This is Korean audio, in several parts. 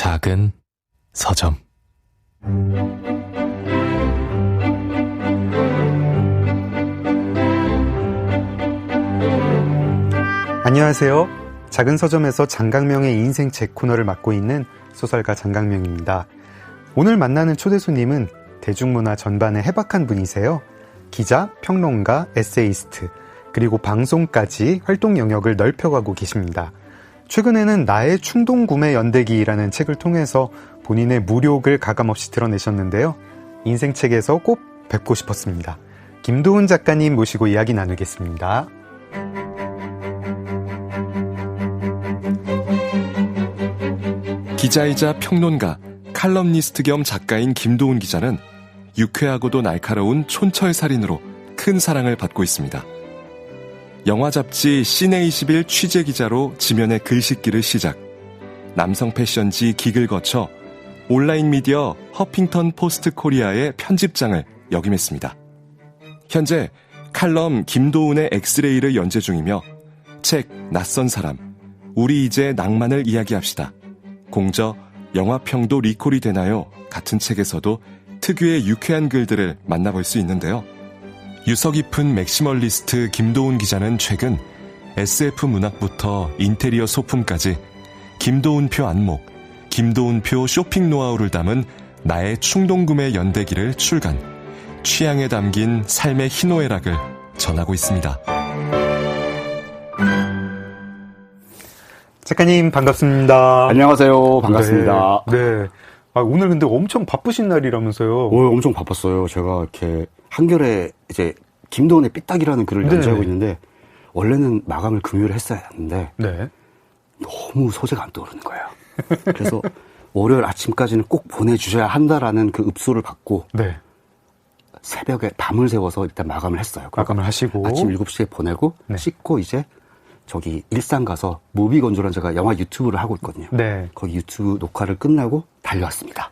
작은 서점. 안녕하세요. 작은 서점에서 장강명의 인생책 코너를 맡고 있는 소설가 장강명입니다. 오늘 만나는 초대 손님은 대중문화 전반에 해박한 분이세요. 기자, 평론가, 에세이스트, 그리고 방송까지 활동 영역을 넓혀가고 계십니다. 최근에는 나의 충동구매 연대기라는 책을 통해서 본인의 무력을 가감없이 드러내셨는데요. 인생책에서 꼭 뵙고 싶었습니다. 김도훈 작가님 모시고 이야기 나누겠습니다. 기자이자 평론가, 칼럼니스트 겸 작가인 김도훈 기자는 유쾌하고도 날카로운 촌철살인으로 큰 사랑을 받고 있습니다. 영화 잡지 시네21 취재기자로 지면의 글짓기를 시작, 남성 패션지 긱을 거쳐 온라인 미디어 허핑턴 포스트 코리아의 편집장을 역임했습니다. 현재 칼럼 김도훈의 엑스레이를 연재 중이며 책 낯선 사람, 우리 이제 낭만을 이야기합시다, 공저 영화평도 리콜이 되나요? 같은 책에서도 특유의 유쾌한 글들을 만나볼 수 있는데요. 유서 깊은 맥시멀리스트 김도훈 기자는 최근 SF 문학부터 인테리어 소품까지 김도훈표 안목, 김도훈표 쇼핑 노하우를 담은 나의 충동구매 연대기를 출간, 취향에 담긴 삶의 희노애락을 전하고 있습니다. 작가님 반갑습니다. 안녕하세요. 반갑습니다. 네. 오늘 근데 엄청 바쁘신 날이라면서요? 엄청 바빴어요. 제가 이렇게 한겨레 이제 김도훈의 삐딱이라는 글을 연재하고 있는데, 원래는 마감을 금요일에 했어야 했는데 너무 소재가 안 떠오르는 거예요. 그래서 월요일 아침까지는 꼭 보내주셔야 한다라는 그 읍소를 받고 새벽에 밤을 새워서 일단 마감을 했어요. 마감을 하시고 아침 7시에 보내고 씻고 이제 저기 일산 가서 무비건조란 제가 영화 유튜브를 하고 있거든요. 거기 유튜브 녹화를 끝나고 달려왔습니다.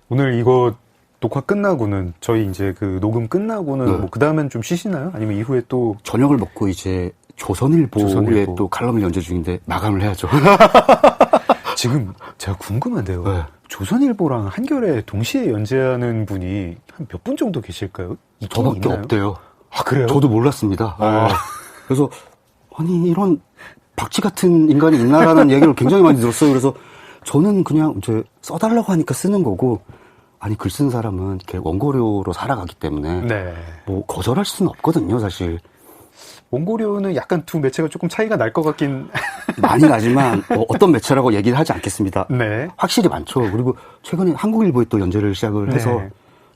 오늘 이거 녹화 끝나고는, 저희 이제 그 녹음 끝나고는 뭐 그 다음엔 좀 쉬시나요? 아니면 이후에 또? 저녁을 먹고 이제 조선일보에 또 칼럼을 연재 중인데 마감을 해야죠. 지금 제가 궁금한데요. 조선일보랑 한겨레 동시에 연재하는 분이 한 몇 분 정도 계실까요? 저밖에 있나요? 없대요. 아, 그래요? 저도 몰랐습니다. 그래서 아니 이런 박쥐 같은 인간이 있나라는 얘기를 굉장히 많이 들었어요. 그래서 저는 그냥 이제 써달라고 하니까 쓰는 거고, 아니 글 쓰는 사람은 이렇게 원고료로 살아가기 때문에 뭐 거절할 수는 없거든요, 사실. 원고료는 약간 두 매체가 조금 차이가 날 것 같긴 많이 나지만 어떤 매체라고 얘기를 하지 않겠습니다. 확실히 많죠. 그리고 최근에 한국일보에 또 연재를 시작을 해서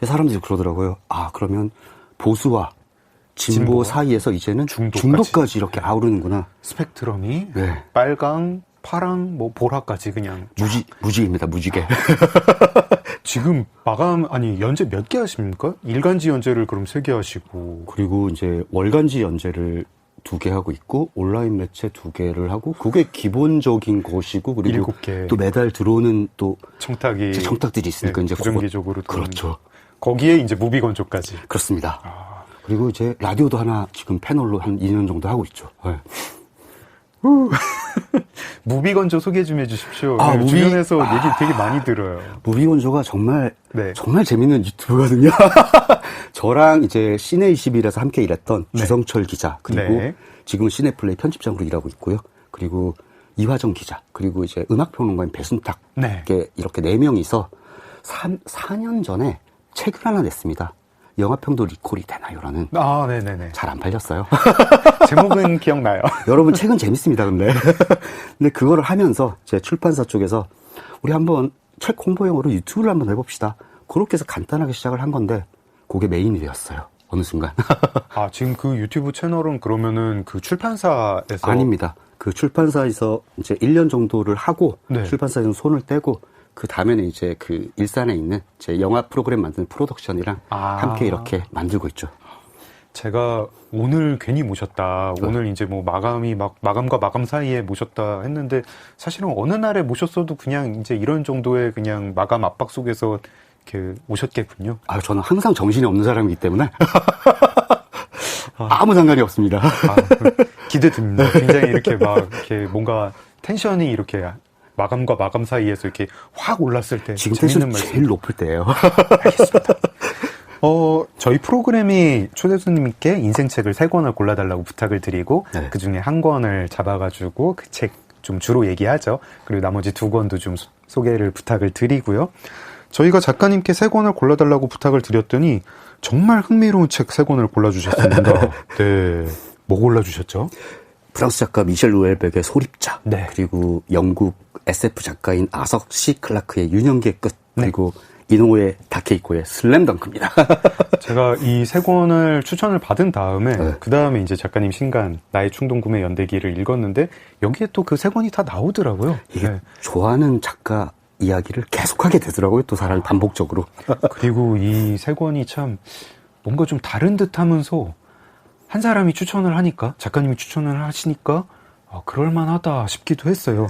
사람들이 그러더라고요. 아, 그러면 보수와 진보 사이에서 이제는 중도까지 이렇게 아우르는구나. 스펙트럼이 빨강, 파랑, 뭐 보라까지 그냥 무지개입니다. 무지개. 지금 연재 몇 개 하십니까? 일간지 연재를 그럼 3개 하시고, 그리고 이제 월간지 연재를 2개 하고 있고, 온라인 매체 2개를 하고, 그게 기본적인 것이고, 그리고 7개. 또 매달 들어오는 또 청탁들이 있으니까 이제 부정기적으로 그렇죠. 거기에 이제 무비건조까지. 그렇습니다. 그리고 이제 라디오도 하나 지금 패널로 한 2년 정도 하고 있죠. 무비건조 소개 좀 해주십시오. 주변에서 얘기 되게 많이 들어요. 무비건조가 정말 재밌는 유튜브거든요. 저랑 이제 시네21에서 함께 일했던 주성철 기자, 그리고 지금은 시네플레이 편집장으로 일하고 있고요. 그리고 이화정 기자, 그리고 이제 음악평론가인 배순탁, 이렇게 4명이서 4년 전에 책을 하나 냈습니다. 영화평도 리콜이 되나요라는. 잘 안 팔렸어요. 제목은 기억나요. 여러분, 책은 재밌습니다, 근데 그거를 하면서 제 출판사 쪽에서 우리 한번 책 홍보용으로 유튜브를 한번 해봅시다, 그렇게 해서 간단하게 시작을 한 건데, 그게 메인이 되었어요, 어느 순간. 지금 그 유튜브 채널은 그러면은 그 출판사에서? 아닙니다. 그 출판사에서 이제 1년 정도를 하고 출판사에서 손을 떼고, 그 다음에는 이제 그 일산에 있는 제 영화 프로그램 만드는 프로덕션이랑 함께 이렇게 만들고 있죠. 제가 오늘 괜히 모셨다. 오늘 이제 뭐 마감과 마감 사이에 모셨다 했는데, 사실은 어느 날에 모셨어도 그냥 이제 이런 정도의 그냥 마감 압박 속에서 이렇게 오셨겠군요. 저는 항상 정신이 없는 사람이기 때문에 아무 상관이 없습니다. 기대됩니다. 굉장히 이렇게 뭔가 텐션이 이렇게 마감과 마감 사이에서 이렇게 확 올랐을 때 지금 텐션이 제일 높을 때예요. 알겠습니다. 저희 프로그램이 초대 손님께 인생책을 3권을 골라달라고 부탁을 드리고 네. 그중에 한 권을 잡아가지고 그 책 좀 주로 얘기하죠. 그리고 나머지 2권도 좀 소개를 부탁을 드리고요. 저희가 작가님께 3권을 골라달라고 부탁을 드렸더니 정말 흥미로운 책 3권을 골라주셨습니다. 네. 뭐 골라주셨죠? 프랑스 작가 미셸 우엘백의 소립자, 네. 그리고 영국 SF 작가인 아석 C 클라크의 유년기의 끝, 네. 그리고 이노우에 다케이코의 슬램덩크입니다. 제가 이 3권을 추천을 받은 다음에 네. 그 다음에 이제 작가님 신간 나의 충동 구매 연대기를 읽었는데 여기에 또 그 3권이 다 나오더라고요. 이게 네. 좋아하는 작가 이야기를 계속하게 되더라고요. 또 사람이 반복적으로. 그리고 이 3권이 참 뭔가 좀 다른 듯 하면서 한 사람이 추천을 하니까 작가님이 추천을 하시니까 그럴만하다 싶기도 했어요.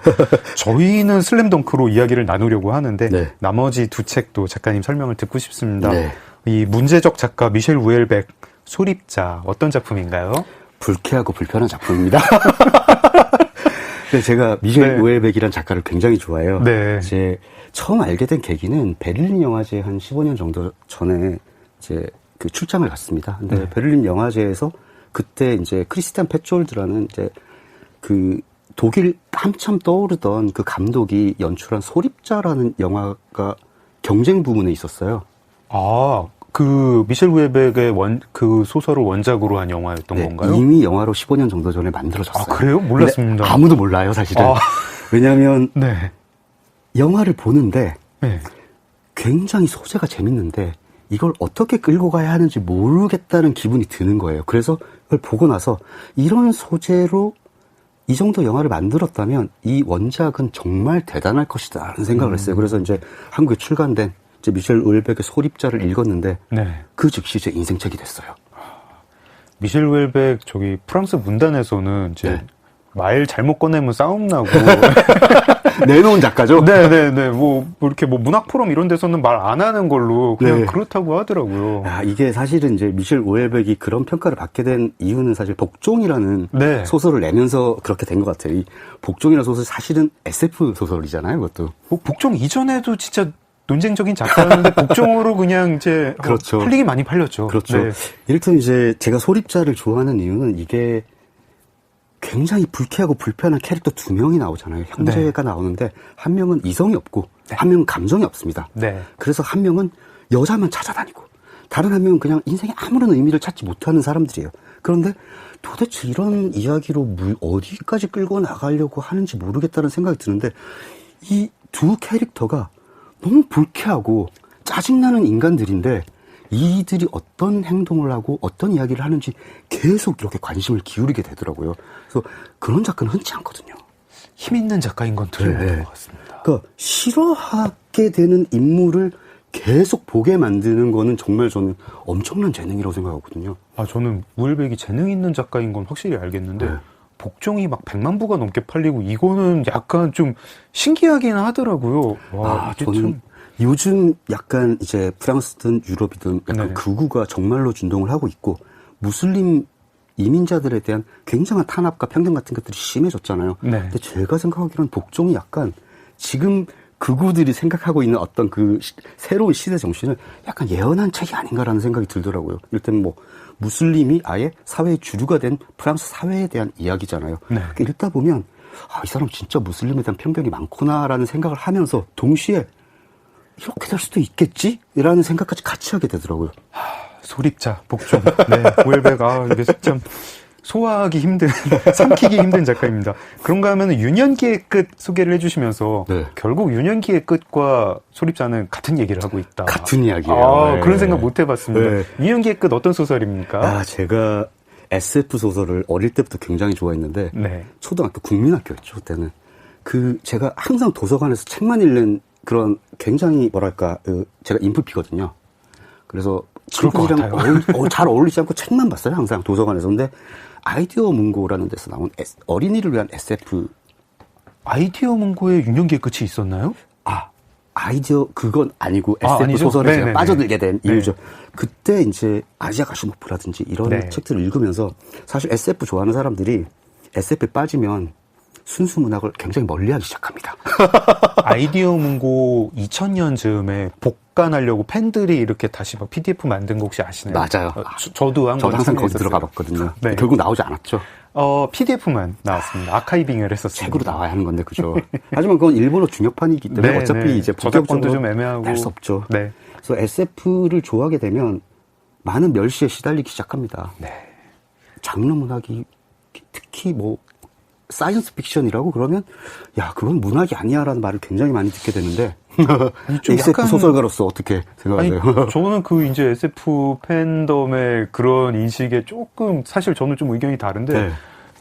저희는 슬램덩크로 이야기를 나누려고 하는데 네. 나머지 2 책도 작가님 설명을 듣고 싶습니다. 네. 이 문제적 작가 미셸 우엘백 소립자 어떤 작품인가요? 불쾌하고 불편한 작품입니다. 제가 미셸 네. 우엘백이라는 작가를 굉장히 좋아해요. 네. 이제 처음 알게 된 계기는 베를린 영화제 한 15년 정도 전에 이제 그 출장을 갔습니다. 근데 네. 베를린 영화제에서 그때 이제 크리스티안 페트졸드라는 이제 그 독일 한참 떠오르던 그 감독이 연출한 소립자라는 영화가 경쟁 부문에 있었어요. 그 미셸 우엘백의 그 소설을 원작으로 한 영화였던 네, 건가요? 이미 영화로 15년 정도 전에 만들어졌어요. 그래요? 몰랐습니다. 아무도 몰라요, 사실은. 왜냐하면 네. 영화를 보는데 네. 굉장히 소재가 재밌는데 이걸 어떻게 끌고 가야 하는지 모르겠다는 기분이 드는 거예요. 그래서 그걸 보고 나서 이런 소재로 이 정도 영화를 만들었다면 이 원작은 정말 대단할 것이다 라는 생각을 했어요. 그래서 이제 한국에 출간된 이제 미셸 우엘백의 소립자를 읽었는데 네. 그 즉시 제 인생책이 됐어요. 미셸 우엘백 저기 프랑스 문단에서는 이제 네. 말 잘못 꺼내면 싸움 나고 내놓은 작가죠? 네네네 뭐 이렇게 뭐 문학 포럼 이런 데서는 말 안 하는 걸로 그냥 네. 그렇다고 하더라고요. 이게 사실은 이제 미셸 우엘백이 그런 평가를 받게 된 이유는 사실 복종이라는 네. 소설을 내면서 그렇게 된 것 같아요. 이 복종이라는 소설 사실은 SF 소설이잖아요, 그것도. 뭐 복종 이전에도 진짜 논쟁적인 작가였는데 복종으로 그냥 이제 그렇죠. 팔리기 많이 팔렸죠. 그렇죠. 네. 이를테면 이제 제가 소립자를 좋아하는 이유는 이게 굉장히 불쾌하고 불편한 캐릭터 2명이 나오잖아요. 형제가 나오는데 한 명은 이성이 없고 한 명은 감정이 없습니다. 네. 그래서 한 명은 여자만 찾아다니고 다른 한 명은 그냥 인생에 아무런 의미를 찾지 못하는 사람들이에요. 그런데 도대체 이런 이야기로 어디까지 끌고 나가려고 하는지 모르겠다는 생각이 드는데 이 2 캐릭터가 너무 불쾌하고 짜증나는 인간들인데 이들이 어떤 행동을 하고 어떤 이야기를 하는지 계속 이렇게 관심을 기울이게 되더라고요. 그래서 그런 작가는 흔치 않거든요. 힘 있는 작가인 건 틀림없는 네. 것 같습니다. 그러니까 싫어하게 되는 인물을 계속 보게 만드는 거는 정말 저는 엄청난 재능이라고 생각하거든요. 저는 우엘백이 재능 있는 작가인 건 확실히 알겠는데 네. 복종이 막 100만 부가 넘게 팔리고 이거는 약간 좀 신기하긴 하더라고요. 이게 저는 참... 요즘 약간 이제 프랑스든 유럽이든 약간 네네. 극우가 정말로 진동을 하고 있고 무슬림 이민자들에 대한 굉장한 탄압과 편견 같은 것들이 심해졌잖아요. 네. 근데 제가 생각하기로는 복종이 약간 지금 극우들이 생각하고 있는 어떤 그 새로운 시대 정신을 약간 예언한 책이 아닌가라는 생각이 들더라고요. 일단 뭐 무슬림이 아예 사회의 주류가 된 프랑스 사회에 대한 이야기잖아요. 네. 그러니까 읽다 보면 이 사람 진짜 무슬림에 대한 편견이 많구나라는 생각을 하면서 동시에 이렇게 될 수도 있겠지? 라는 생각까지 같이 하게 되더라고요. 소립자, 복종. 네, 우엘백, 이게 참 소화하기 힘든, 삼키기 힘든 작가입니다. 그런가 하면 유년기의 끝 소개를 해주시면서 네. 결국 유년기의 끝과 소립자는 같은 얘기를 하고 있다. 같은 이야기예요. 네. 그런 생각 못 해봤습니다. 네. 유년기의 끝 어떤 소설입니까? 제가 SF 소설을 어릴 때부터 굉장히 좋아했는데 네. 초등학교 국민학교였죠, 그때는. 제가 항상 도서관에서 책만 읽는 그런 굉장히 뭐랄까 제가 인프피거든요. 그래서 친구들이랑 잘 어울리지 않고 책만 봤어요, 항상 도서관에서. 근데 아이디어 문고라는 데서 나온 어린이를 위한 SF. 아이디어 문고에 유년기의 끝이 있었나요? 아이디어 그건 아니고 SF 아니죠? 소설에 네네네. 제가 빠져들게 된 이유죠. 네. 그때 이제 아시아 가시모프라든지 이런 네. 책들을 읽으면서 사실 SF 좋아하는 사람들이 SF에 빠지면 순수 문학을 굉장히 멀리하기 시작합니다. 아이디어 문고 2000년 즈음에 복간하려고 팬들이 이렇게 다시 막 PDF 만든 거 혹시 아시나요? 맞아요. 저도 항상 거기 들어가 봤거든요. 네. 결국 나오지 않았죠. PDF만 나왔습니다. 아카이빙을 했었습니다. 책으로 나와야 하는 건데, 그죠. 하지만 그건 일본어 중역판이기 때문에 네, 어차피 네. 이제 저작권도 좀 애매하고 할 수 없죠. 네. 그래서 SF를 좋아하게 되면 많은 멸시에 시달리기 시작합니다. 네. 장르 문학이 특히 뭐 사이언스 픽션이라고 그러면 야 그건 문학이 아니야라는 말을 굉장히 많이 듣게 되는데 SF 약간... 소설가로서 어떻게 생각하세요? 아니, 저는 그 이제 SF 팬덤의 그런 인식에 조금 사실 저는 좀 의견이 다른데 네.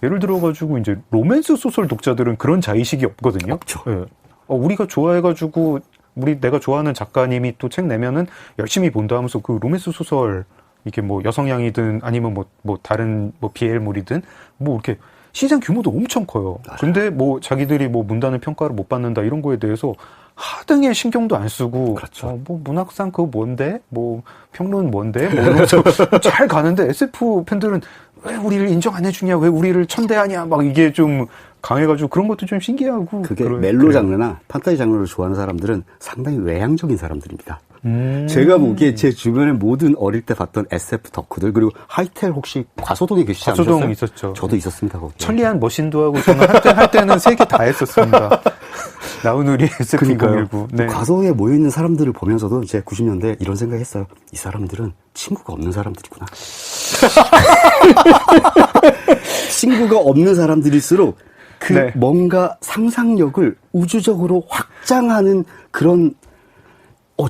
예를 들어가지고 이제 로맨스 소설 독자들은 그런 자의식이 없거든요. 없죠. 네. 우리가 좋아해가지고 내가 좋아하는 작가님이 또 책 내면은 열심히 본다 하면서 그 로맨스 소설 이게 뭐 여성향이든 아니면 뭐 다른 뭐 BL물이든 뭐 이렇게 시장 규모도 엄청 커요. 맞아요. 근데 뭐 자기들이 뭐 문단의 평가를 못 받는다 이런 거에 대해서 하등의 신경도 안 쓰고 그렇죠. 뭐 문학상 그거 뭔데? 뭐 평론 뭔데? 뭐 잘 가는데 SF 팬들은 왜 우리를 인정 안 해주냐? 왜 우리를 천대하냐? 막 이게 좀 강해가지고 그런 것도 좀 신기하고. 그게 멜로 장르나 판타지 장르를 좋아하는 사람들은 상당히 외향적인 사람들입니다. 제가 보기에 제 주변에 모든 어릴 때 봤던 SF 덕후들 그리고 하이텔 혹시 과소동에 계시지 않으셨어요? 과소동 있었죠. 저도 있었습니다. 거기에. 천리안 머신도 하고 저는 할 때는 세 개 다 했었습니다. 나우누리 SF201. 네. 과소에 모여있는 사람들을 보면서도 이제 90년대 이런 생각했어요. 이 사람들은 친구가 없는 사람들이구나. 친구가 없는 사람들일수록 그 네. 뭔가 상상력을 우주적으로 확장하는 그런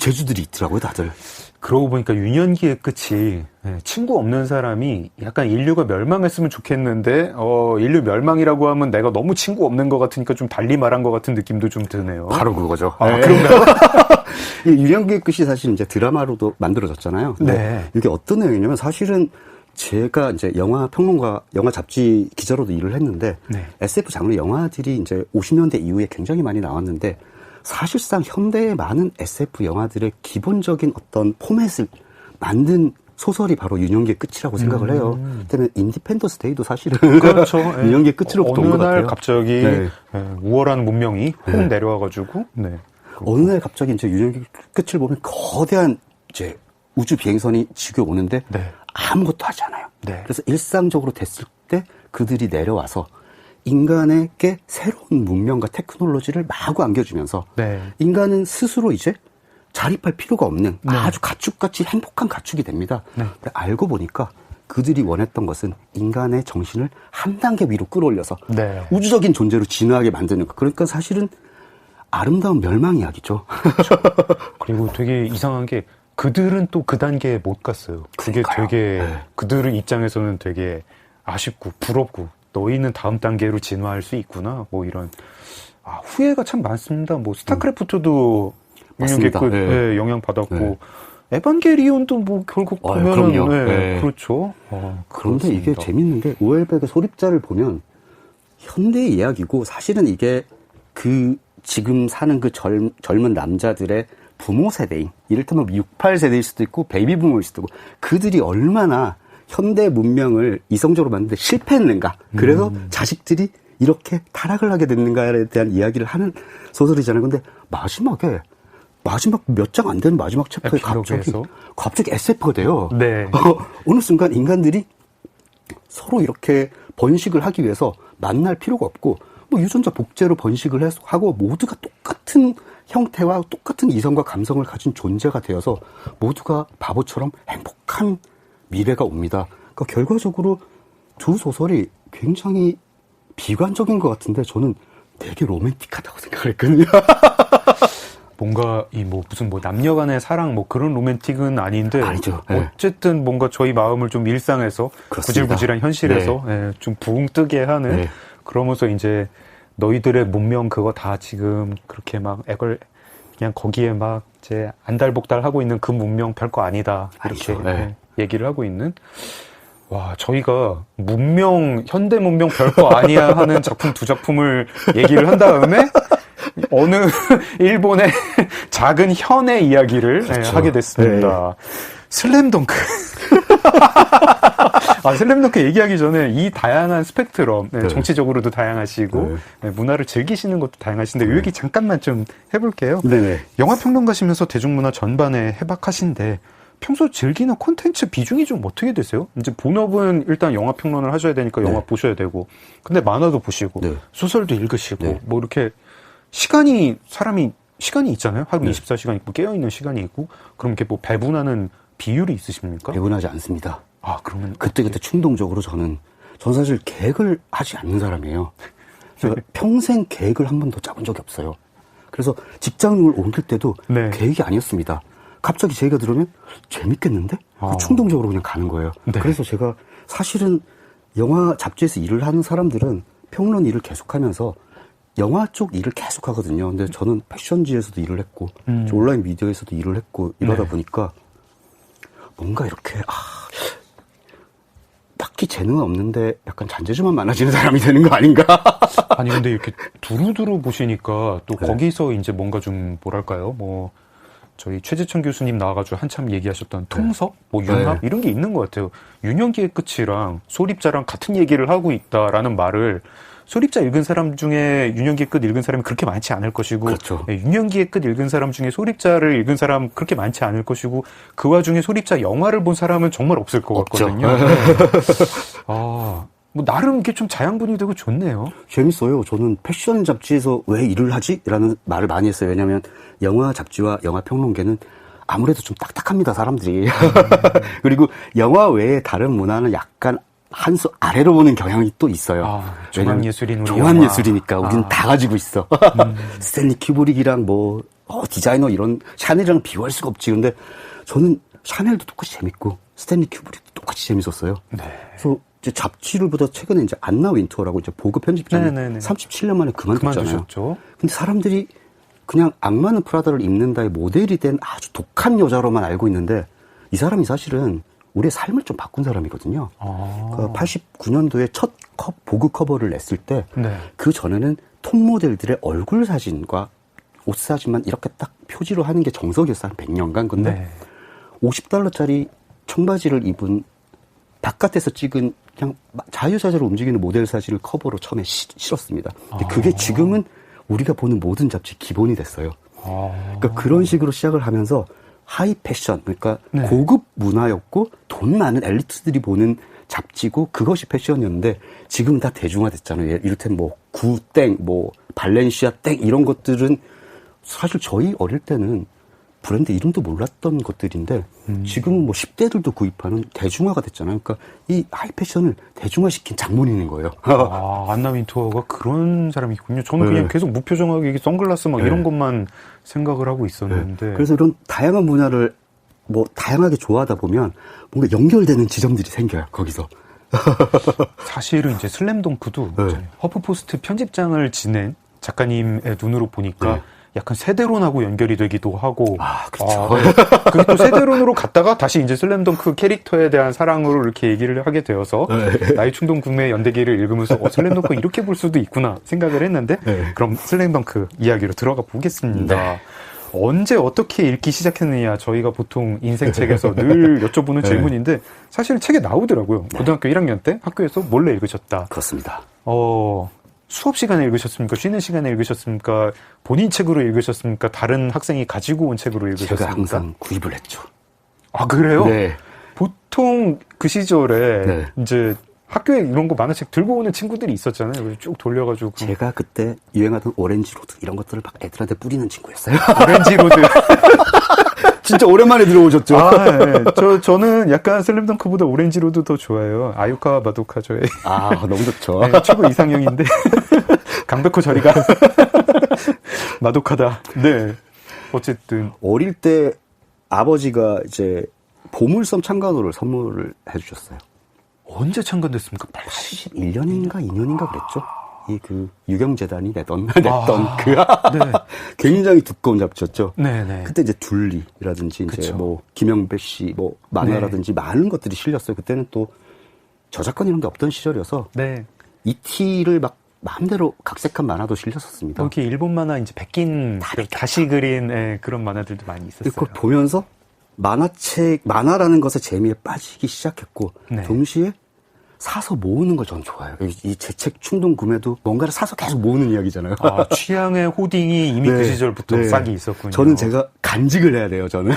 재주들이 있더라고요, 다들. 그러고 보니까 유년기의 끝이 친구 없는 사람이 약간 인류가 멸망했으면 좋겠는데 인류 멸망이라고 하면 내가 너무 친구 없는 것 같으니까 좀 달리 말한 것 같은 느낌도 좀 드네요. 바로 그거죠. 아, 그런가요? 유년기의 끝이 사실 이제 드라마로도 만들어졌잖아요. 네. 이게 어떤 내용이냐면 사실은 제가 이제 영화 평론가, 영화 잡지 기자로도 일을 했는데 네. SF 장르 영화들이 이제 50년대 이후에 굉장히 많이 나왔는데 사실상 현대의 많은 SF 영화들의 기본적인 어떤 포맷을 만든 소설이 바로 유년기의 끝이라고 생각을 해요. 그다음에 인디펜던스 데이도 사실은 그렇죠. 유년기의 끝으로부터 온 것 같아요. 어느 날 갑자기 네. 우월한 문명이 훅 내려와가지고 네. 어느 날 갑자기 이제 유년기의 끝을 보면 거대한 이제 우주 비행선이 지구에 오는데 네. 아무것도 하지 않아요. 네. 그래서 일상적으로 됐을 때 그들이 내려와서 인간에게 새로운 문명과 테크놀로지를 마구 안겨주면서 네. 인간은 스스로 이제 자립할 필요가 없는 네. 아주 가축같이 행복한 가축이 됩니다. 네. 근데 알고 보니까 그들이 원했던 것은 인간의 정신을 한 단계 위로 끌어올려서 네. 우주적인 존재로 진화하게 만드는 것. 그러니까 사실은 아름다운 멸망 이야기죠. 그렇죠. 그리고 되게 이상한 게 그들은 또 그 단계에 못 갔어요. 그게 그러니까요. 되게 네. 그들의 입장에서는 되게 아쉽고 부럽고 너희는 다음 단계로 진화할 수 있구나. 뭐 이런 후회가 참 많습니다. 뭐 스타크래프트도 유년기의 끝 네, 영향 받았고 네. 에반게리온도 뭐 결국 보면은 네, 그렇죠. 그런데 이게 재밌는 게 우엘백의 소립자를 보면 현대의 이야기고 사실은 이게 그 지금 사는 그 젊은 남자들의 부모 세대인 이를테면 68세대일 수도 있고 베이비 부모일 수도 있고 그들이 얼마나 현대 문명을 이성적으로 만드는데 실패했는가. 그래서 자식들이 이렇게 타락을 하게 됐는가에 대한 이야기를 하는 소설이잖아요. 근데 마지막 몇 장 안 되는 마지막 챕터에 갑자기 SF가 돼요. 네. 어느 순간 인간들이 서로 이렇게 번식을 하기 위해서 만날 필요가 없고 뭐 유전자 복제로 번식을 하고 모두가 똑같은 형태와 똑같은 이성과 감성을 가진 존재가 되어서 모두가 바보처럼 행복한 미래가 옵니다. 그러니까 결과적으로 두 소설이 굉장히 비관적인 것 같은데 저는 되게 로맨틱하다고 생각을 했거든요. 뭔가 무슨 남녀간의 사랑 그런 로맨틱은 아닌데 아니죠. 어쨌든 뭔가 저희 마음을 좀 일상에서 그렇습니다. 구질구질한 현실에서 좀 붕 뜨게 하는 그러면서 이제 너희들의 문명 그거 다 지금 그렇게 막 그냥 거기에 막 이제 안달복달하고 있는 그 문명 별거 아니다 이렇게 얘기를 하고 있는 저희가 현대 문명 별거 아니야 하는 작품 두 작품을 얘기를 한 다음에 어느 일본의 작은 현의 이야기를 하게 됐습니다. 슬램덩크 슬램덩크 얘기하기 전에 이 다양한 스펙트럼, 정치적으로도 다양하시고, 문화를 즐기시는 것도 다양하신데, 이 얘기 잠깐만 좀 해볼게요. 네네. 영화평론가시면서 대중문화 전반에 해박하신데, 평소 즐기는 콘텐츠 비중이 좀 어떻게 되세요? 이제 본업은 일단 영화평론을 하셔야 되니까 영화 보셔야 되고, 근데 만화도 보시고, 소설도 읽으시고, 뭐 이렇게 시간이 있잖아요. 하루 24시간 있고, 깨어있는 시간이 있고, 그럼 이렇게 뭐 배분하는 비율이 있으십니까? 배분하지 않습니다. 그러면. 그때 충동적으로 저는 사실 계획을 하지 않는 사람이에요. 제가 평생 계획을 한 번도 짜본 적이 없어요. 그래서 직장을 옮길 때도 계획이 아니었습니다. 갑자기 제의가 들어오면 재밌겠는데? 충동적으로 그냥 가는 거예요. 그래서 제가 사실은 영화 잡지에서 일을 하는 사람들은 평론 일을 계속하면서 영화 쪽 일을 계속 하거든요. 근데 저는 패션지에서도 일을 했고, 온라인 미디어에서도 일을 했고, 이러다 보니까 뭔가 이렇게, 딱히 재능은 없는데 약간 잔재주만 많아지는 사람이 되는 거 아닌가? 아니, 근데 이렇게 두루두루 보시니까 또 거기서 이제 뭔가 좀 뭐랄까요? 저희 최재천 교수님 나와가지고 한참 얘기하셨던 통섭, 융합 이런 게 있는 것 같아요. 유년기의 끝이랑 소립자랑 같은 얘기를 하고 있다라는 말을 소립자 읽은 사람 중에 유년기의 끝 읽은 사람이 그렇게 많지 않을 것이고, 그렇죠. 유년기의 끝 읽은 사람 중에 소립자를 읽은 사람 그렇게 많지 않을 것이고, 그 와중에 소립자 영화를 본 사람은 정말 없을 것 같거든요. 나름 이게 좀 자양분이 되고 좋네요. 재밌어요. 저는 패션 잡지에서 왜 일을 하지? 라는 말을 많이 했어요. 왜냐하면 영화 잡지와 영화 평론계는 아무래도 좀 딱딱합니다, 사람들이. 그리고 영화 외에 다른 문화는 약간 한 수 아래로 보는 경향이 또 있어요. 종합예술이니까 우리는 다 가지고 있어. 스탠리 큐브릭이랑 디자이너 이런 샤넬이랑 비교할 수가 없지. 근데 저는 샤넬도 똑같이 재밌고 스탠리 큐브릭도 똑같이 재밌었어요. 그래서 이제 잡지를 보다 최근에 이제 안나 윈토어라고 이제 보그 편집장 37년 만에 그만뒀잖아요. 근데 사람들이 그냥 악마는 프라다를 입는다의 모델이 된 아주 독한 여자로만 알고 있는데 이 사람이 사실은 우리의 삶을 좀 바꾼 사람이거든요. 89년도에 첫 보그 커버를 냈을 때 그 전에는 톱 모델들의 얼굴 사진과 옷 사진만 이렇게 딱 표지로 하는 게 정석이었어요. 한 100년간. 근데 $50짜리 청바지를 입은 바깥에서 찍은 그냥 자유자재로 움직이는 모델 사진을 커버로 처음에 실었습니다. 근데 그게 지금은 우리가 보는 모든 잡지 기본이 됐어요. 그러니까 그런 식으로 시작을 하면서 하이 패션, 그러니까 고급 문화였고 돈 많은 엘리트들이 보는 잡지고 그것이 패션이었는데 지금은 다 대중화됐잖아요. 이를테면 구땡, 발렌시아 땡 이런 것들은 사실 저희 어릴 때는 브랜드 이름도 몰랐던 것들인데 지금은 10대들도 구입하는 대중화가 됐잖아요. 그러니까 이 하이 패션을 대중화시킨 장본인인 거예요. 안나 윈토어가 그런 사람이군요. 저는 그냥 계속 무표정하게 선글라스 이런 것만 생각을 하고 있었는데. 그래서 이런 다양한 분야를 다양하게 좋아하다 보면 뭔가 연결되는 지점들이 생겨요. 거기서. 사실은 이제 슬램덩크도 허프포스트 편집장을 지낸 작가님의 눈으로 보니까 약간 세대론하고 연결이 되기도 하고. 그렇죠. 그게 또 세대론으로 갔다가 다시 이제 슬램덩크 캐릭터에 대한 사랑으로 이렇게 얘기를 하게 되어서 나의 충동 구매 연대기를 읽으면서 슬램덩크 이렇게 볼 수도 있구나 생각을 했는데 그럼 슬램덩크 이야기로 들어가 보겠습니다. 언제 어떻게 읽기 시작했느냐 저희가 보통 인생책에서 늘 여쭤보는 질문인데 사실은 책에 나오더라고요. 고등학교 1학년 때 학교에서 몰래 읽으셨다. 그렇습니다. 수업 시간에 읽으셨습니까? 쉬는 시간에 읽으셨습니까? 본인 책으로 읽으셨습니까? 다른 학생이 가지고 온 책으로 읽으셨습니까? 제가 항상 구입을 했죠. 그래요? 네. 보통 그 시절에 이제 학교에 이런 거 만화책 들고 오는 친구들이 있었잖아요. 그래서 쭉 돌려가지고. 제가 그때 유행하던 오렌지 로드 이런 것들을 막 애들한테 뿌리는 친구였어요. 오렌지 로드. 진짜 오랜만에 들어오셨죠? 저는 약간 슬램덩크보다 오렌지 로드 더 좋아해요. 아유카 마도카 저의. 너무 좋죠. 최고 이상형인데. 강백호 저리가. 마도카다. 네. 어쨌든. 어릴 때 아버지가 이제 보물섬 참관호를 선물을 해주셨어요. 언제 참관됐습니까? 81년인가 2년인가 그랬죠. 유경재단이 냈던 굉장히 두꺼운 잡지였죠. 그때 이제 둘리라든지 이제 김영배 씨 만화라든지 많은 것들이 실렸어요. 그때는 또 저작권 이런 게 없던 시절이어서 이티를 막 마음대로 각색한 만화도 실렸었습니다. 이렇게 일본 만화 이제 베낀 다시 그린 그런 만화들도 많이 있었어요. 그걸 보면서 만화라는 것의 재미에 빠지기 시작했고, 네. 동시에 사서 모으는 걸 전 좋아해요. 이 제 책 충동 구매도 뭔가를 사서 계속 모으는 이야기잖아요. 아, 취향의 호딩이 이미 네. 그 시절부터 네. 싹이 있었군요. 저는 제가 간직을 해야 돼요, 저는.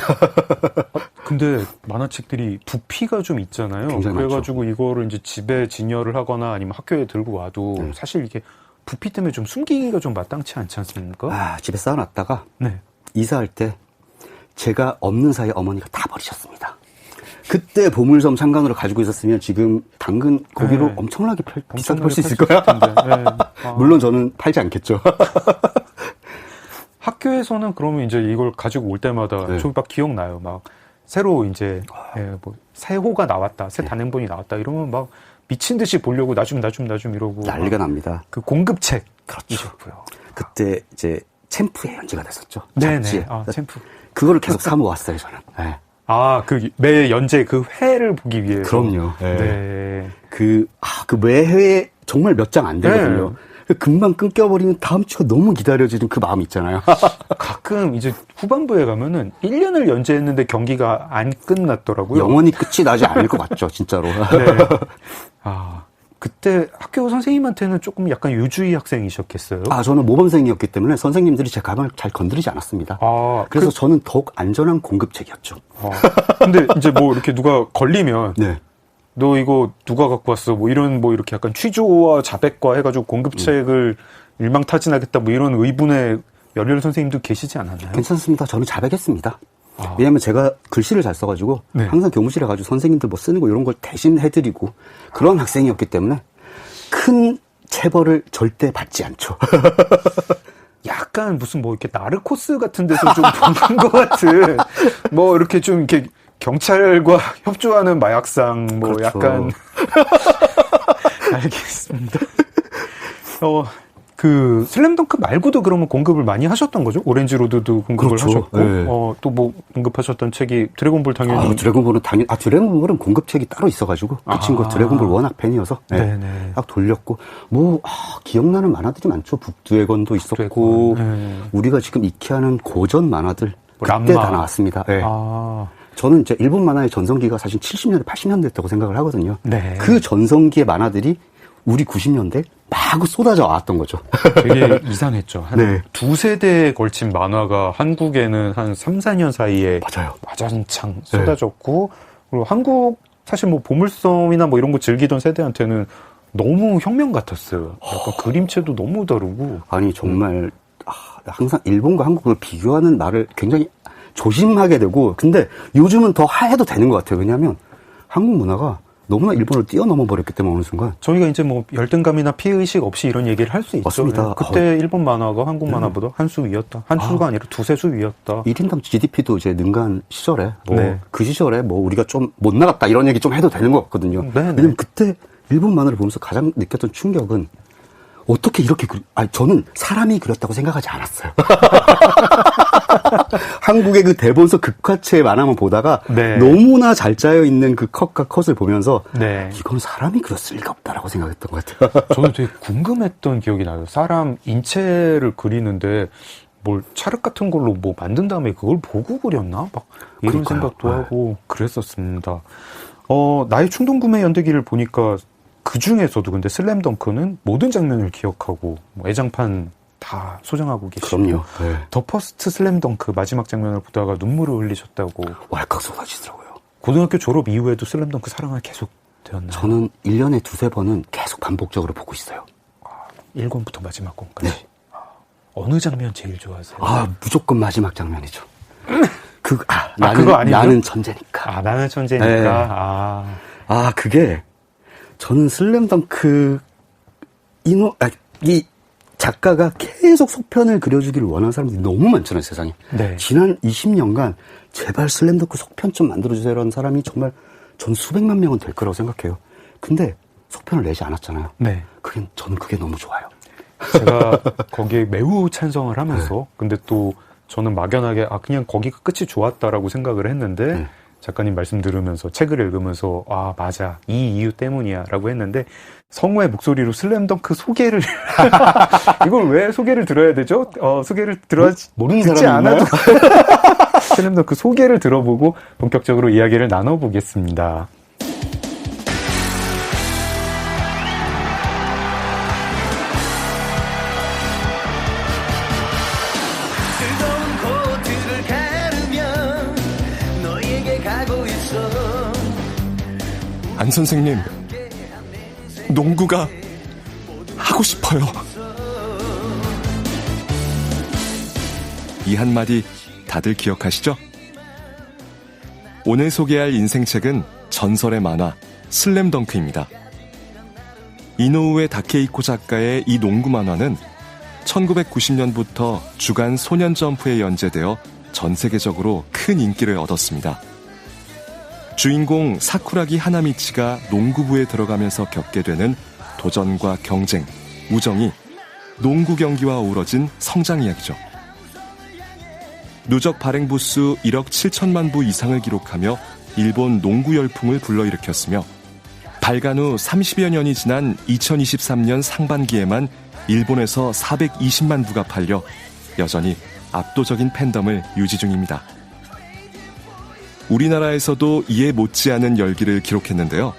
근데 만화책들이 부피가 좀 있잖아요. 굉장히 그래가지고 이거를 이제 집에 진열을 하거나 아니면 학교에 들고 와도 사실 이게 부피 때문에 좀 숨기기가 좀 마땅치 않지 않습니까? 아, 집에 쌓아놨다가 네. 이사할 때 제가 없는 사이에 어머니가 다 버리셨습니다. 그때 보물섬 창간으로 가지고 있었으면 지금 당근 고기로 네. 엄청나게 비싸게 팔 수 있을 거야. 네. 아. 물론 저는 팔지 않겠죠. 학교에서는 그러면 이제 이걸 가지고 올 때마다 네. 저 막 기억나요. 막 새로 이제 뭐 새 호가 나왔다, 새 네. 단행본이 나왔다 이러면 막 미친 듯이 보려고 나 좀 이러고 난리가 납니다. 그 공급책 그렇죠. 이셨고요. 그때 이제 챔프에 연재가 됐었죠. 네네. 잡지에. 아, 챔프. 그거를 계속 사 모았어요, 저는. 네. 아, 그 매 연재 그 회를 보기 위해서. 그럼요. 네. 그 매회에 정말 몇 장 안 되거든요. 금방 끊겨버리는 다음 주가 너무 기다려지는 그 마음 있잖아요. 가끔 이제 후반부에 가면은 1년을 연재했는데 경기가 안 끝났더라고요. 영원히 끝이 나지 않을 것 같죠, 진짜로. 네. 아, 그때 학교 선생님한테는 조금 약간 유주의 학생이셨겠어요? 아, 저는 모범생이었기 때문에 선생님들이 제 가방을 잘 건드리지 않았습니다. 아, 그래서 저는 더욱 안전한 공급책이었죠. 근데 이제 뭐 이렇게 누가 걸리면 네. 너 이거 누가 갖고 왔어? 뭐 이런 뭐 이렇게 약간 취조와 자백과 해가지고 공급책을 일망타진하겠다 뭐 이런 의분의 열혈 선생님도 계시지 않았나요? 괜찮습니다. 저는 자백했습니다. 왜냐하면 제가 글씨를 잘 써가지고 네. 항상 교무실에 가지고 선생님들 뭐 쓰는 거 이런 걸 대신 해드리고 그런 학생이었기 때문에 큰 체벌을 절대 받지 않죠. 약간 무슨 뭐 이렇게 나르코스 같은 데서 좀 보는 것 같은 뭐 이렇게 좀 이렇게 경찰과 협조하는 마약상 뭐 그렇죠. 약간 알겠습니다. 그 슬램덩크 말고도 그러면 공급을 많이 하셨던 거죠? 오렌지로드도 공급을 그렇죠. 하셨고 네. 또 뭐 공급하셨던 책이 드래곤볼 당연히 드래곤볼은 드래곤볼은 공급책이 따로 있어가지고 그 친구 드래곤볼 워낙 팬이어서 네네. 딱 돌렸고 기억나는 만화들이 많죠. 북두의건도 있었고 우리가 지금 익히하는 고전 만화들 그때 람마. 다 나왔습니다. 네. 저는 이제 일본 만화의 전성기가 사실 70년대, 80년대였다고 생각을 하거든요. 네. 그 전성기의 만화들이 우리 90년대 마구 쏟아져 왔던 거죠. 되게 이상했죠. 한 네. 두세대에 걸친 만화가 한국에는 한 3, 4년 사이에 맞아요. 와장창 쏟아졌고 그리고 한국 사실 뭐 보물섬이나 뭐 이런 거 즐기던 세대한테는 너무 혁명 같았어요. 약간 그림체도 너무 다르고. 아니 정말 항상 일본과 한국을 비교하는 말을 굉장히 조심하게 되고 근데 요즘은 더 해도 되는 것 같아요. 왜냐하면 한국 문화가 너무나 일본을 뛰어넘어 버렸기 때문에 어느 순간 저희가 이제 뭐 열등감이나 피해의식 없이 이런 얘기를 할 수 있죠. 맞습니다. 그때 일본 만화가 한국 만화보다 한 수 위였다. 한 수가 아니라 두세 수 위였다. 1인당 GDP도 이제 능가한 시절에 네. 그 시절에 우리가 좀 못 나갔다 이런 얘기 좀 해도 되는 것 같거든요. 네네. 왜냐면 그때 일본 만화를 보면서 가장 느꼈던 충격은 어떻게 이렇게 저는 사람이 그렸다고 생각하지 않았어요. 한국의 그 대본서 극화체 만화만 보다가 네. 너무나 잘 짜여 있는 그 컷과 컷을 보면서 네. 이건 사람이 그렸을 리가 없다라고 생각했던 것 같아요. 저는 되게 궁금했던 기억이 나요. 사람 인체를 그리는데 뭘 찰흙 같은 걸로 뭐 만든 다음에 그걸 보고 그렸나? 막 이런 그러니까요. 생각도 하고 그랬었습니다. 나의 충동 구매 연대기를 보니까 그 중에서도 근데 슬램덩크는 모든 장면을 기억하고 뭐 애장판 다 소장하고 계시고 그럼요. 네. 더 퍼스트 슬램덩크 마지막 장면을 보다가 눈물을 흘리셨다고. 왈칵 쏟아지더라고요. 고등학교 졸업 이후에도 슬램덩크 사랑이 계속 되었나요? 저는 1년에 두세 번은 계속 반복적으로 보고 있어요. 1권부터 마지막 권까지. 네. 어느 장면 제일 좋아하세요? 무조건 마지막 장면이죠. 그거 아니에요? 나는 천재니까. 나는 천재니까. 네. 그게 저는 슬램덩크 이 작가가 계속 속편을 그려주기를 원하는 사람들이 너무 많잖아요, 세상에. 네. 지난 20년간 제발 슬램덩크 속편 좀 만들어주세요라는 사람이 정말 전 수백만 명은 될 거라고 생각해요. 근데 속편을 내지 않았잖아요. 네. 저는 그게 너무 좋아요. 제가 거기에 매우 찬성을 하면서 근데 또 저는 막연하게 그냥 거기가 끝이 좋았다라고 생각을 했는데 작가님 말씀 들으면서 책을 읽으면서 맞아 이 이유 때문이야 라고 했는데 성우의 목소리로 슬램덩크 소개를 이걸 왜 소개를 들어야 되죠? 소개를 모르는 듣지 사람이 않아도 슬램덩크 소개를 들어보고 본격적으로 이야기를 나눠보겠습니다. 안 선생님, 농구가 하고 싶어요. 이 한마디 다들 기억하시죠? 오늘 소개할 인생책은 전설의 만화 슬램덩크입니다. 이노우에 다케이코 작가의 이 농구 만화는 1990년부터 주간 소년점프에 연재되어 전 세계적으로 큰 인기를 얻었습니다. 주인공 사쿠라기 하나미치가 농구부에 들어가면서 겪게 되는 도전과 경쟁, 우정이 농구 경기와 어우러진 성장 이야기죠. 누적 발행 부수 1억 7천만 부 이상을 기록하며 일본 농구 열풍을 불러일으켰으며 발간 후 30여 년이 지난 2023년 상반기에만 일본에서 420만 부가 팔려 여전히 압도적인 팬덤을 유지 중입니다. 우리나라에서도 이에 못지않은 열기를 기록했는데요.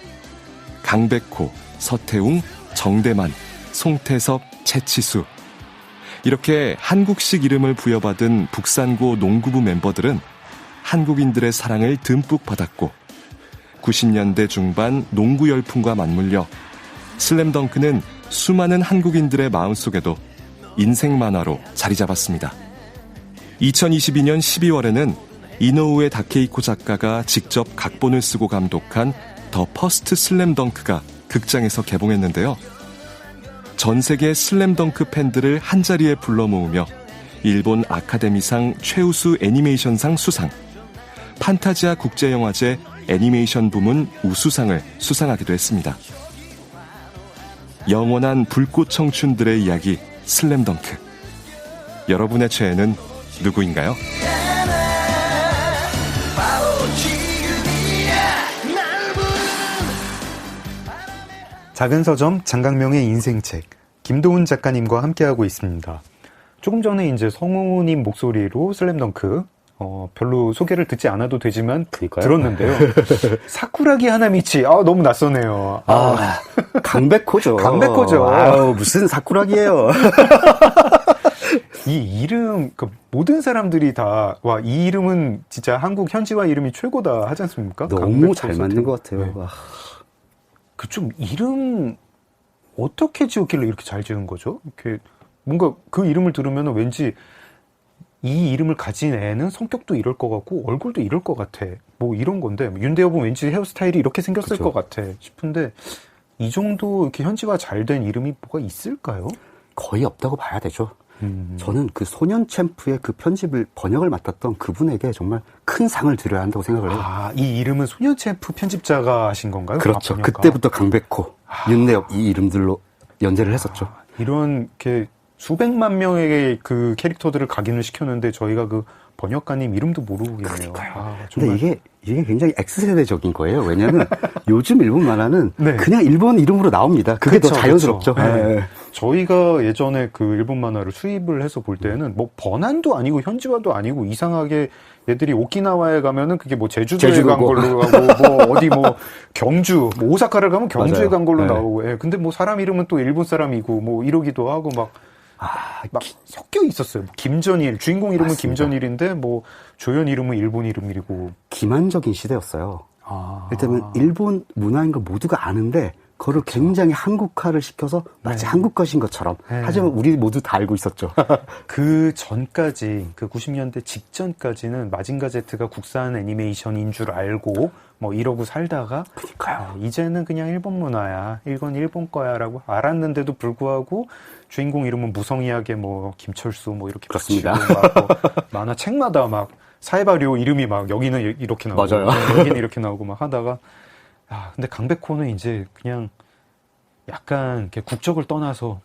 강백호, 서태웅, 정대만, 송태섭, 최치수 이렇게 한국식 이름을 부여받은 북산고 농구부 멤버들은 한국인들의 사랑을 듬뿍 받았고 90년대 중반 농구 열풍과 맞물려 슬램덩크는 수많은 한국인들의 마음속에도 인생 만화로 자리 잡았습니다. 2022년 12월에는 이노우에 다케이코 작가가 직접 각본을 쓰고 감독한 더 퍼스트 슬램덩크가 극장에서 개봉했는데요. 전 세계 슬램덩크 팬들을 한자리에 불러 모으며 일본 아카데미상 최우수 애니메이션상 수상, 판타지아 국제영화제 애니메이션 부문 우수상을 수상하기도 했습니다. 영원한 불꽃 청춘들의 이야기 슬램덩크. 여러분의 최애는 누구인가요? 작은 서점 장강명의 인생책 김도훈 작가님과 함께하고 있습니다. 조금 전에 이제 성우님 목소리로 슬램덩크 별로 소개를 듣지 않아도 되지만 그러니까요. 들었는데요. 사쿠라기 하나미치 너무 낯서네요. 강백호죠. 강백호죠. 무슨 사쿠라기예요. 이 이름 모든 사람들이 다 와 이 이름은 진짜 한국 현지화 이름이 최고다 하지 않습니까? 너무 잘 맞는 것 같아요. 네. 그 좀 이름 어떻게 지었길래 이렇게 잘 지은 거죠? 이렇게 뭔가 그 이름을 들으면 왠지 이 이름을 가진 애는 성격도 이럴 것 같고 얼굴도 이럴 것 같아. 뭐 이런 건데 윤대엽은 왠지 헤어스타일이 이렇게 생겼을 그렇죠. 것 같아 싶은데 이 정도 이렇게 현지화 잘 된 이름이 뭐가 있을까요? 거의 없다고 봐야 되죠. 저는 그 소년 챔프의 그 편집을 번역을 맡았던 그분에게 정말 큰 상을 드려야 한다고 생각을 해요. 이 이름은 소년 챔프 편집자가 하신 건가요? 그렇죠. 그때부터 강백호, 윤내엽 이 이름들로 연재를 했었죠. 이런 게 수백만 명의 그 캐릭터들을 각인을 시켰는데 저희가 그 번역가님 이름도 모르겠네요. 근데 이게 굉장히 X세대적인 거예요. 왜냐하면 요즘 일본 만화는 네. 그냥 일본 이름으로 나옵니다. 그게 더 자연스럽죠. 네. 저희가 예전에 그 일본 만화를 수입을 해서 볼 때는 뭐 번안도 아니고 현지화도 아니고 이상하게 얘들이 오키나와에 가면은 그게 뭐 제주도에 간 걸로 하고 뭐 어디 뭐 경주, 뭐 오사카를 가면 경주에 맞아요. 간 걸로 네. 나오고. 근데 뭐 사람 이름은 또 일본 사람이고 뭐 이러기도 하고 막 섞여 있었어요. 김전일, 주인공 이름은 맞습니다. 김전일인데 뭐 조연 이름은 일본 이름이고. 기만적인 시대였어요. 일단은 일본 문화인 걸 모두가 아는데 그거를 굉장히 한국화를 시켜서 마치 한국 것인 것처럼. 하지만 우리 모두 다 알고 있었죠. 그 전까지, 그 90년대 직전까지는 마징가 Z가 국산 애니메이션인 줄 알고 뭐 이러고 살다가 그러니까요. 이제는 그냥 일본 문화야, 이건 일본 거야라고 알았는데도 불구하고 주인공 이름은 무성의하게 뭐 김철수 뭐 이렇게 그렇습니다. 붙이고 막 뭐 만화 책마다 막 사회바리오 이름이 막 여기는 이렇게 나오고 맞아요. 여기는 이렇게 나오고 막 하다가 근데 강백호는 이제 그냥 약간 이렇게 국적을 떠나서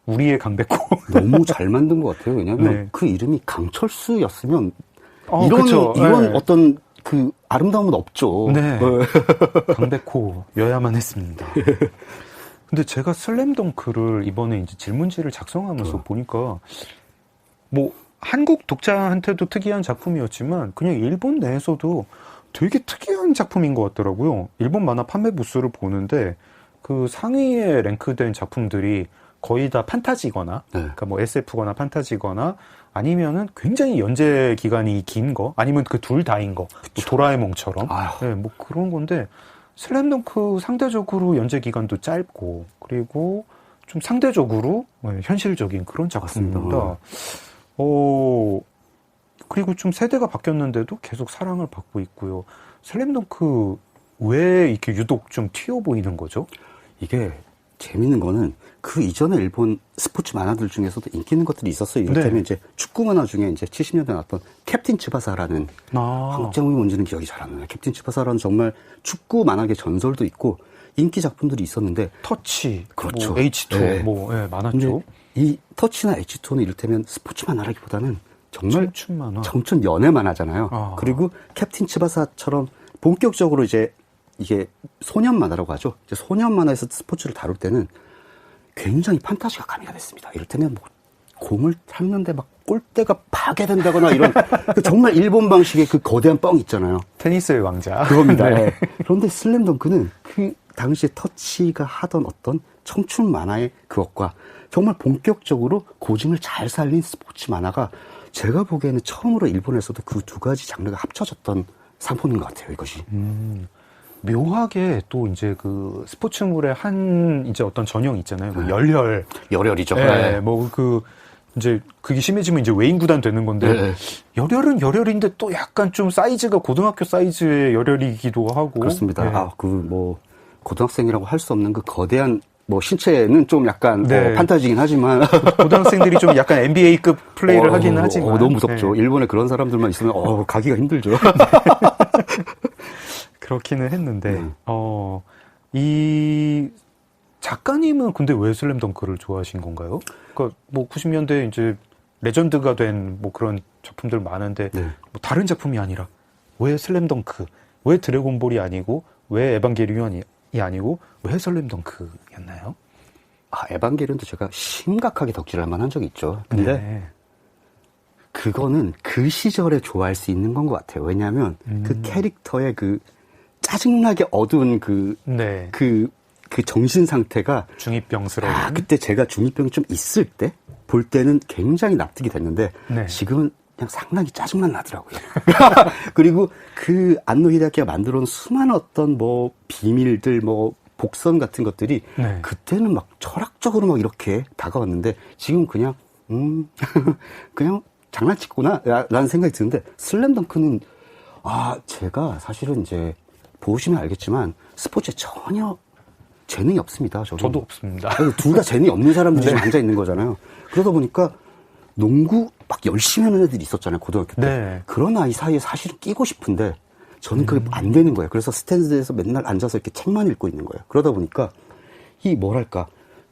우리의 강백호. 너무 잘 만든 것 같아요. 왜냐하면 네. 그 이름이 강철수였으면 그쵸. 이런 네. 어떤 그 아름다움은 없죠. 네. 강백호여야만 했습니다. 근데 제가 슬램덩크를 이번에 이제 질문지를 작성하면서 보니까 뭐 한국 독자한테도 특이한 작품이었지만 그냥 일본 내에서도 되게 특이한 작품인 것 같더라고요. 일본 만화 판매 부수를 보는데 그 상위에 랭크된 작품들이 거의 다 판타지거나, 그러니까 뭐 SF거나 판타지거나, 아니면은 굉장히 연재 기간이 긴 거, 아니면 그 둘 다인 거, 뭐 도라에몽처럼, 네, 뭐 그런 건데 슬램덩크 상대적으로 연재 기간도 짧고, 그리고 좀 상대적으로 현실적인 그런 작품입니다. 그리고 좀 세대가 바뀌었는데도 계속 사랑을 받고 있고요. 슬램덩크 왜 이렇게 유독 좀 튀어 보이는 거죠? 이게 재밌는 거는 그 이전에 일본 스포츠 만화들 중에서도 인기 있는 것들이 있었어요. 이를테면 이제 축구 만화 중에 이제 70년대 나왔던 캡틴 츠바사라는 한국 제목이 뭔지는 기억이 잘 안 나요. 캡틴 츠바사라는 정말 축구 만화계 전설도 있고 인기 작품들이 있었는데 터치, 그렇죠. 뭐 H2 많았죠. 이 터치나 H2는 이를테면 스포츠 만화라기보다는 정말 청춘 만화, 청춘 연애 만화잖아요. 그리고 캡틴 츠바사처럼 본격적으로 이제 이게 소년 만화라고 하죠. 이제 소년 만화에서 스포츠를 다룰 때는 굉장히 판타지가 가미가 됐습니다. 이를테면 뭐 공을 찼는데 막 골대가 파괴된다거나 이런 정말 일본 방식의 그 거대한 뻥 있잖아요. 테니스의 왕자. 그겁니다. 네. 그런데 슬램덩크는 그 당시에 터치가 하던 어떤 청춘 만화의 그것과 정말 본격적으로 고증을 잘 살린 스포츠 만화가 제가 보기에는 처음으로 일본에서도 그 두 가지 장르가 합쳐졌던 상품인 것 같아요, 이것이. 묘하게 또 이제 그 스포츠물의 한 이제 어떤 전형이 있잖아요. 뭐 열혈이죠. 네. 뭐 이제 그게 심해지면 이제 외인 구단 되는 건데 열혈은 열혈인데 또 약간 좀 사이즈가 고등학교 사이즈의 열혈이기도 하고. 그렇습니다. 네. 뭐 고등학생이라고 할 수 없는 그 거대한 뭐 신체는 좀 약간 판타지긴 하지만 고등학생들이 좀 약간 NBA급 플레이를 하긴 하지만 너무 무섭죠. 일본에 그런 사람들만 있으면 가기가 힘들죠. 그렇기는 했는데 이 작가님은 근데 왜 슬램덩크를 좋아하신 건가요? 그러니까 뭐 90년대 이제 레전드가 된 뭐 그런 작품들 많은데 뭐 다른 작품이 아니라 왜 슬램덩크, 왜 드래곤볼이 아니고 왜 에반게리온이 아니고 왜 슬램덩크였나요? 에반게리온도 제가 심각하게 덕질할 만한 적이 있죠. 근데 그거는 그 시절에 좋아할 수 있는 건 것 같아요. 왜냐하면 그 캐릭터의 그 짜증나게 어두운 그 정신 상태가 중이병스러운. 그때 제가 중이병이 좀 있을 때 볼 때는 굉장히 납득이 됐는데 지금은 그냥 상당히 짜증만 나더라고요. 그리고 그 안노 히데아키가 만들어놓은 수많은 어떤 뭐 비밀들, 뭐 복선 같은 것들이 그때는 막 철학적으로 막 이렇게 다가왔는데 지금 그냥 그냥 장난치구나 라는 생각이 드는데 슬램덩크는 제가 사실은 이제 보시면 알겠지만 스포츠에 전혀 재능이 없습니다. 저도 없습니다. 둘 다 재능이 없는 사람들이 지금 앉아 있는 거잖아요. 그러다 보니까 농구 막 열심히 하는 애들이 있었잖아요, 고등학교 때. 그런 아이 사이에 사실은 끼고 싶은데 저는 그게 안 되는 거예요. 그래서 스탠드에서 맨날 앉아서 이렇게 책만 읽고 있는 거예요. 그러다 보니까 이 뭐랄까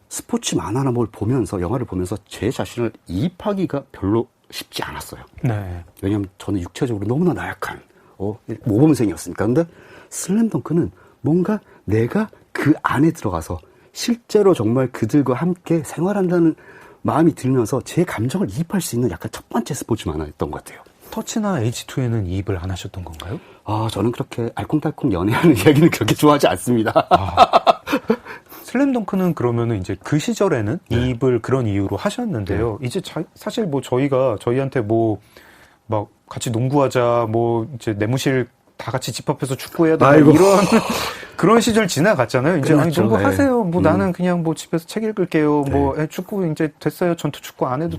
스포츠 만화나 뭘 보면서 영화를 보면서 제 자신을 이입하기가 별로 쉽지 않았어요. 왜냐하면 저는 육체적으로 너무나 나약한 모범생이었으니까. 근데 슬램덩크는 뭔가 내가 그 안에 들어가서 실제로 정말 그들과 함께 생활한다는 마음이 들면서 제 감정을 이입할 수 있는 약간 첫 번째 스포츠 만화였던 것 같아요. 터치나 H2에는 이입을 안 하셨던 건가요? 저는 그렇게 알콩달콩 연애하는 이야기는 그렇게 좋아하지 않습니다. 슬램덩크는 그러면은 이제 그 시절에는 이입을 그런 이유로 하셨는데요. 이제 사실 뭐 저희한테 뭐 막 같이 농구하자, 뭐 이제 내무실 다 같이 집합해서 축구해야 된다 이런 그런 시절 지나갔잖아요. 이제 아니 농구 하세요. 뭐 나는 그냥 뭐 집에서 책 읽을게요. 뭐 축구 이제 됐어요. 전투 축구 안 해도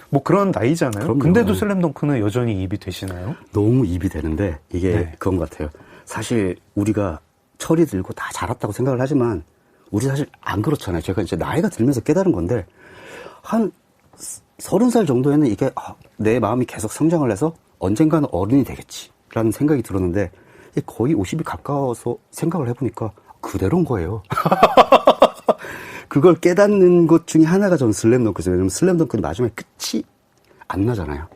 뭐 그런 나이잖아요. 그럼요. 근데도 슬램덩크는 여전히 이입이 되시나요? 너무 이입이 되는데 이게 그건 것 같아요. 사실 우리가 철이 들고 다 자랐다고 생각을 하지만 우리 사실 안 그렇잖아요. 제가 이제 나이가 들면서 깨달은 건데 한 30살 정도에는 이게 내 마음이 계속 성장을 해서 언젠가는 어른이 되겠지라는 생각이 들었는데 거의 50이 가까워서 생각을 해보니까 그대로인 거예요. 그걸 깨닫는 것 중에 하나가 전 슬램덩크죠. 왜냐면 슬램덩크는 마지막에 끝이 안 나잖아요.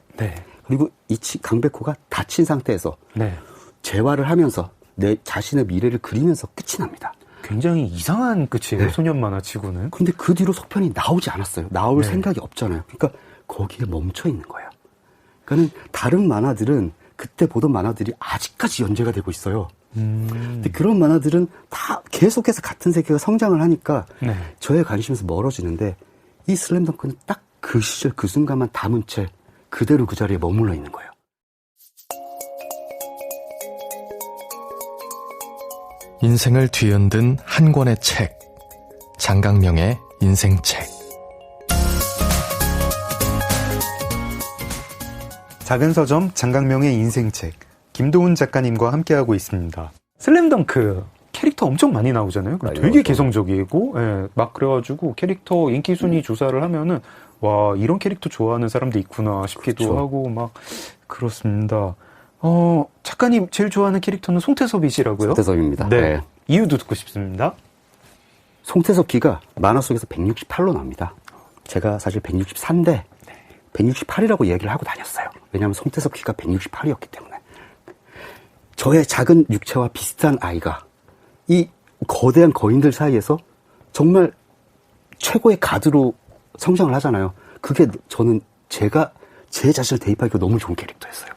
그리고 강백호가 다친 상태에서 재활을 하면서 내 자신의 미래를 그리면서 끝이 납니다. 굉장히 이상한 끝이에요. 소년 만화치고는. 근데 그 뒤로 속편이 나오지 않았어요. 나올 생각이 없잖아요. 그러니까 거기에 멈춰 있는 거예요. 그러니까 다른 만화들은 그때 보던 만화들이 아직까지 연재가 되고 있어요. 근데 그런 만화들은 다 계속해서 같은 세계가 성장을 하니까 네. 저의 관심에서 멀어지는데 이 슬램덩크는 딱 그 시절 그 순간만 담은 채 그대로 그 자리에 머물러 있는 거예요. 인생을 뒤흔든 한 권의 책. 장강명의 인생책. 작은 서점 장강명의 인생책. 김도훈 작가님과 함께하고 있습니다. 슬램덩크 캐릭터 엄청 많이 나오잖아요. 되게 개성적이고, 예, 막 그래가지고 캐릭터 인기 순위 조사를 하면은 와 이런 캐릭터 좋아하는 사람도 있구나 싶기도 그렇죠. 하고 막 그렇습니다. 작가님 제일 좋아하는 캐릭터는 송태섭이시라고요? 송태섭입니다. 네. 네. 이유도 듣고 싶습니다. 송태섭 키가 만화 속에서 168로 나옵니다. 제가 사실 164인데 168이라고 얘기를 하고 다녔어요. 왜냐하면 송태섭 키가 168이었기 때문에. 저의 작은 육체와 비슷한 아이가 이 거대한 거인들 사이에서 정말 최고의 가드로 성장을 하잖아요. 그게 저는 제가 제 자신을 대입하기가 너무 좋은 캐릭터였어요.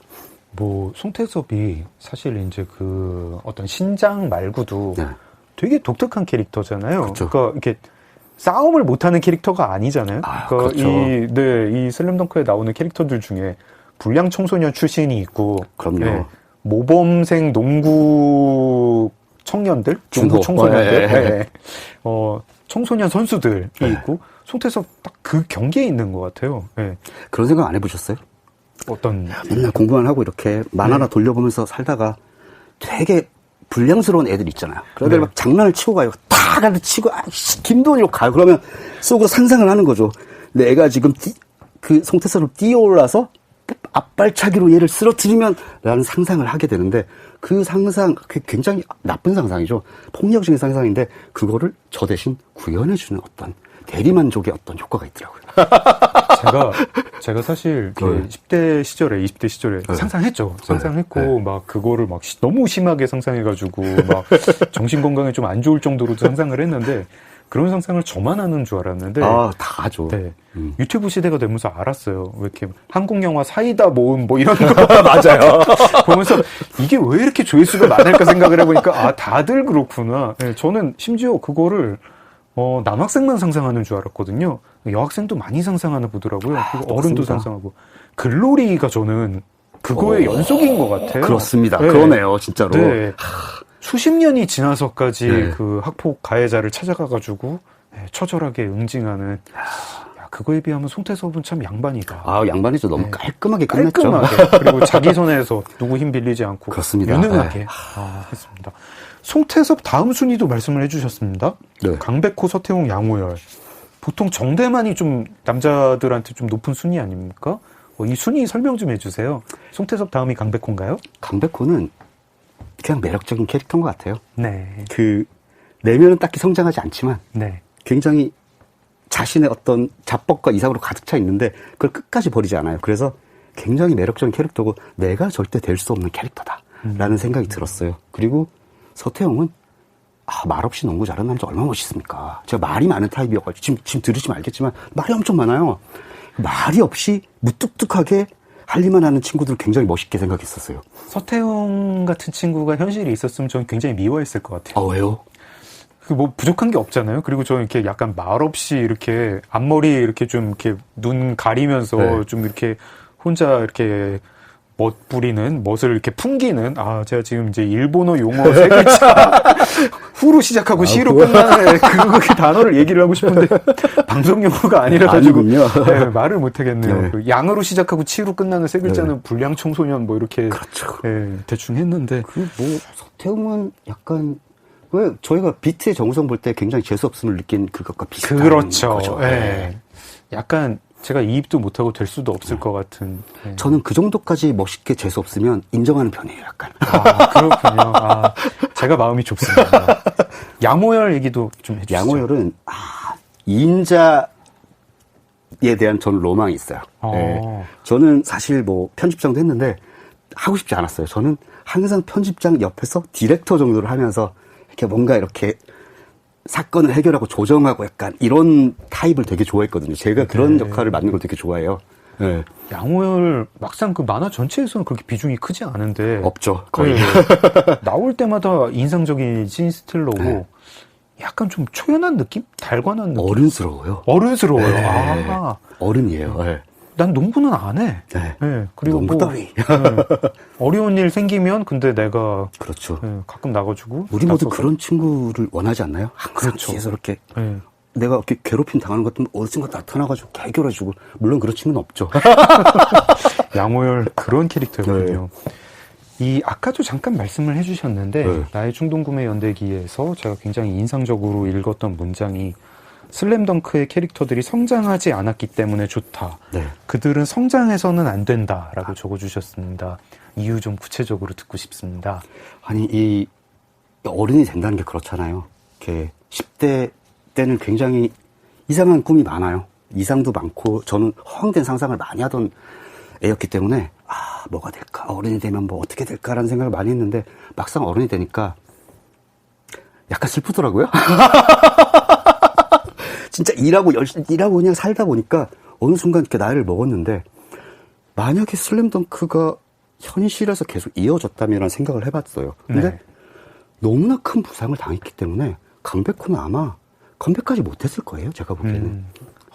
뭐 송태섭이 사실 이제 그 어떤 신장 말고도 네. 되게 독특한 캐릭터잖아요. 그렇죠. 그러니까 이렇게 싸움을 못하는 캐릭터가 아니잖아요. 그러니까 그렇죠. 이 슬램덩크에 나오는 캐릭터들 중에 불량 청소년 출신이 있고, 그럼요. 네, 모범생 농구 청년들, 농구 청소년들, 네. 청소년 선수들이 있고, 송태섭 딱 그 경계에 있는 것 같아요. 네. 그런 생각 안 해보셨어요? 어떤 맨날 공부만 하고 이렇게 만화나 돌려보면서 살다가 되게 불량스러운 애들 있잖아요. 그러다 막 장난을 치고 가요. 다 가서 치고 김도훈이로 가요. 그러면 속으로 상상을 하는 거죠. 내가 지금 그 송태섭을 뛰어올라서 앞발차기로 얘를 쓰러뜨리면 라는 상상을 하게 되는데 그 상상 굉장히 나쁜 상상이죠. 폭력적인 상상인데 그거를 저 대신 구현해주는 어떤 대리만족의 어떤 효과가 있더라고요. 제가 사실 그 10대 시절에, 20대 시절에 상상했죠. 상상했고, 막 그거를 막 너무 심하게 상상해가지고, 막 정신건강에 좀 안 좋을 정도로 상상을 했는데, 그런 상상을 저만 하는 줄 알았는데. 다 하죠. 네. 유튜브 시대가 되면서 알았어요. 왜 이렇게 한국 영화 사이다 모음 뭐 이런 거. 맞아요. 보면서 이게 왜 이렇게 조회수가 많을까 생각을 해보니까, 다들 그렇구나. 네, 저는 심지어 그거를, 남학생만 상상하는 줄 알았거든요. 여학생도 많이 상상하나 보더라고요. 그리고 어른도 상상하고. 글로리가 저는 그거의 연속인 것 같아요. 그렇습니다. 네. 그러네요, 진짜로. 네. 수십 년이 지나서까지 그 학폭 가해자를 찾아가가지고 처절하게 응징하는. 야, 그거에 비하면 송태섭은 참 양반이다. 양반이죠. 너무 깔끔하게 끝냈죠. 깔끔하게. 그리고 자기 손에서 누구 힘 빌리지 않고. 그렇습니다. 유능하게 했습니다. 송태섭 다음 순위도 말씀을 해주셨습니다. 네. 강백호, 서태웅, 양호열. 보통 정대만이 좀 남자들한테 좀 높은 순위 아닙니까? 이 순위 설명 좀 해주세요. 송태섭 다음이 강백호인가요? 강백호는 그냥 매력적인 캐릭터인 것 같아요. 네. 내면은 딱히 성장하지 않지만 네. 굉장히 자신의 어떤 자뻑과 이상으로 가득 차 있는데 그걸 끝까지 버리지 않아요. 그래서 굉장히 매력적인 캐릭터고 내가 절대 될 수 없는 캐릭터다라는 생각이 들었어요. 그리고 서태웅은 말없이 농구 잘하는 남자 얼마나 멋있습니까? 제가 말이 많은 타입이어가지고 지금 들으시면 알겠지만 말이 엄청 많아요. 말이 없이 무뚝뚝하게 할 일만 하는 친구들을 굉장히 멋있게 생각했었어요. 서태웅 같은 친구가 현실에 있었으면 저는 굉장히 미워했을 것 같아요. 왜요? 뭐 부족한 게 없잖아요. 그리고 저는 이렇게 약간 말없이 이렇게 앞머리 이렇게 좀 이렇게 눈 가리면서 좀 이렇게 혼자 이렇게 멋 부리는, 멋을 이렇게 풍기는, 제가 지금 이제 일본어 용어 3글자, 후로 시작하고 시로 끝나는 그 단어를 얘기를 하고 싶은데, 방송 용어가 아니라가지고, 네, 말을 못하겠네요. 네. 그 양으로 시작하고 치로 끝나는 3글자는 불량 청소년 뭐 이렇게, 그렇죠. 네, 대충 했는데. 서태웅은 약간, 왜 저희가 비트의 정우성 볼 때 굉장히 재수없음을 느낀 그것과 비슷한 그렇죠. 거죠. 네. 약간, 제가 이입도 못하고 될 수도 없을 것 같은. 네. 저는 그 정도까지 멋있게 재수 없으면 인정하는 편이에요, 약간. 그렇군요. 제가 마음이 좁습니다. 양호열 얘기도 좀 해주시죠. 양호열은, 인자에 대한 저는 로망이 있어요. 네. 저는 사실 편집장도 했는데 하고 싶지 않았어요. 저는 항상 편집장 옆에서 디렉터 정도를 하면서 이렇게 뭔가 이렇게 사건을 해결하고 조정하고 약간 이런 타입을 되게 좋아했거든요. 제가 그런 역할을 맡는 걸 되게 좋아해요. 네. 양호열 막상 그 만화 전체에서는 그렇게 비중이 크지 않은데 없죠. 거의. 네. 나올 때마다 인상적인 씬스틸러고 네. 약간 좀 초연한 느낌? 달관한 느낌? 어른스러워요. 어른스러워요. 네. 아. 어른이에요. 네. 난 농구는 안 해. 네. 네. 그리고 농구 뭐 따위. 네. 어려운 일 생기면 근데 내가 그렇죠. 네, 가끔 나가주고 우리 모두 그런 친구를 원하지 않나요? 항상 그렇죠. 뒤에서 이렇게 네. 내가 이렇게 괴롭힘 당하는 것 같으면 어느 순간 나타나가지고 해결해주고 물론 그런 친구는 없죠. 양호열 그런 캐릭터였군요. 네. 이 아까도 잠깐 말씀을 해주셨는데 네. 나의 충동구매 연대기에서 제가 굉장히 인상적으로 읽었던 문장이 슬램덩크의 캐릭터들이 성장하지 않았기 때문에 좋다. 네. 그들은 성장해서는 안 된다라고 적어주셨습니다. 이유 좀 구체적으로 듣고 싶습니다. 아니 이 어른이 된다는 게 그렇잖아요. 이렇게 10대 때는 굉장히 이상한 꿈이 많아요. 이상도 많고 저는 허황된 상상을 많이 하던 애였기 때문에 뭐가 될까? 어른이 되면 뭐 어떻게 될까라는 생각을 많이 했는데 막상 어른이 되니까 약간 슬프더라고요. 진짜 일하고 열심히 일하고 그냥 살다 보니까 어느 순간 이렇게 나이를 먹었는데 만약에 슬램덩크가 현실에서 계속 이어졌다면 생각을 해봤어요. 근데 네. 너무나 큰 부상을 당했기 때문에 강백호는 아마 컴백까지 못했을 거예요. 제가 보기에는.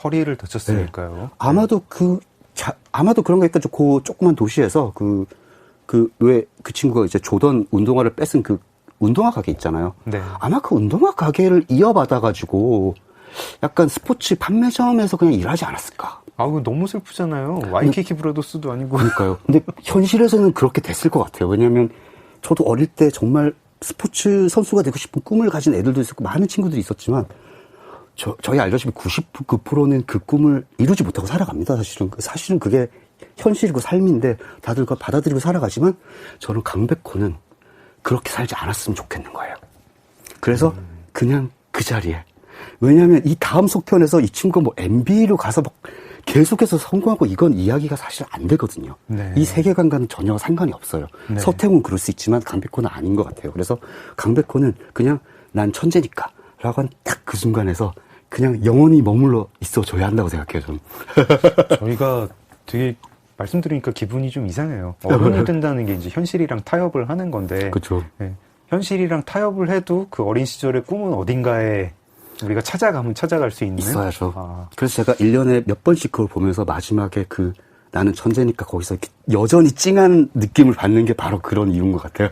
허리를 다쳤으니까요. 네. 아마도 아마도 그런 거 있겠죠. 그 조그만 도시에서 왜 그 친구가 이제 조던 운동화를 뺏은 그 운동화 가게 있잖아요. 네. 아마 그 운동화 가게를 이어받아가지고 약간 스포츠 판매점에서 그냥 일하지 않았을까. 그거 너무 슬프잖아요. 와이키키 브라더스도 아니고. 그러니까요. 근데 현실에서는 그렇게 됐을 것 같아요. 왜냐하면 저도 어릴 때 정말 스포츠 선수가 되고 싶은 꿈을 가진 애들도 있었고 많은 친구들이 있었지만 저희 알다시피 99%는 그 꿈을 이루지 못하고 살아갑니다. 사실은 그게 현실이고 삶인데 다들 그걸 받아들이고 살아가지만 저는 강백호는 그렇게 살지 않았으면 좋겠는 거예요. 그래서 그냥 그 자리에. 왜냐하면 이 다음 속편에서 이 친구가 뭐 NBA로 가서 막 계속해서 성공하고 이건 이야기가 사실 안 되거든요. 네. 이 세계관과는 전혀 상관이 없어요. 네. 서태웅은 그럴 수 있지만 강백호는 아닌 것 같아요. 그래서 강백호는 그냥 난 천재니까 라고 한 딱 그 순간에서 그냥 영원히 머물러 있어줘야 한다고 생각해요. 저는. 저희가 되게 말씀드리니까 기분이 좀 이상해요. 어른이 된다는 게 이제 현실이랑 타협을 하는 건데 그렇죠. 네. 현실이랑 타협을 해도 그 어린 시절의 꿈은 어딘가에 우리가 찾아가면 찾아갈 수 있는 있어야죠. 그래서 제가 1년에 몇 번씩 그걸 보면서 마지막에 나는 천재니까 거기서 이렇게 여전히 찡한 느낌을 받는 게 바로 그런 이유인 것 같아요.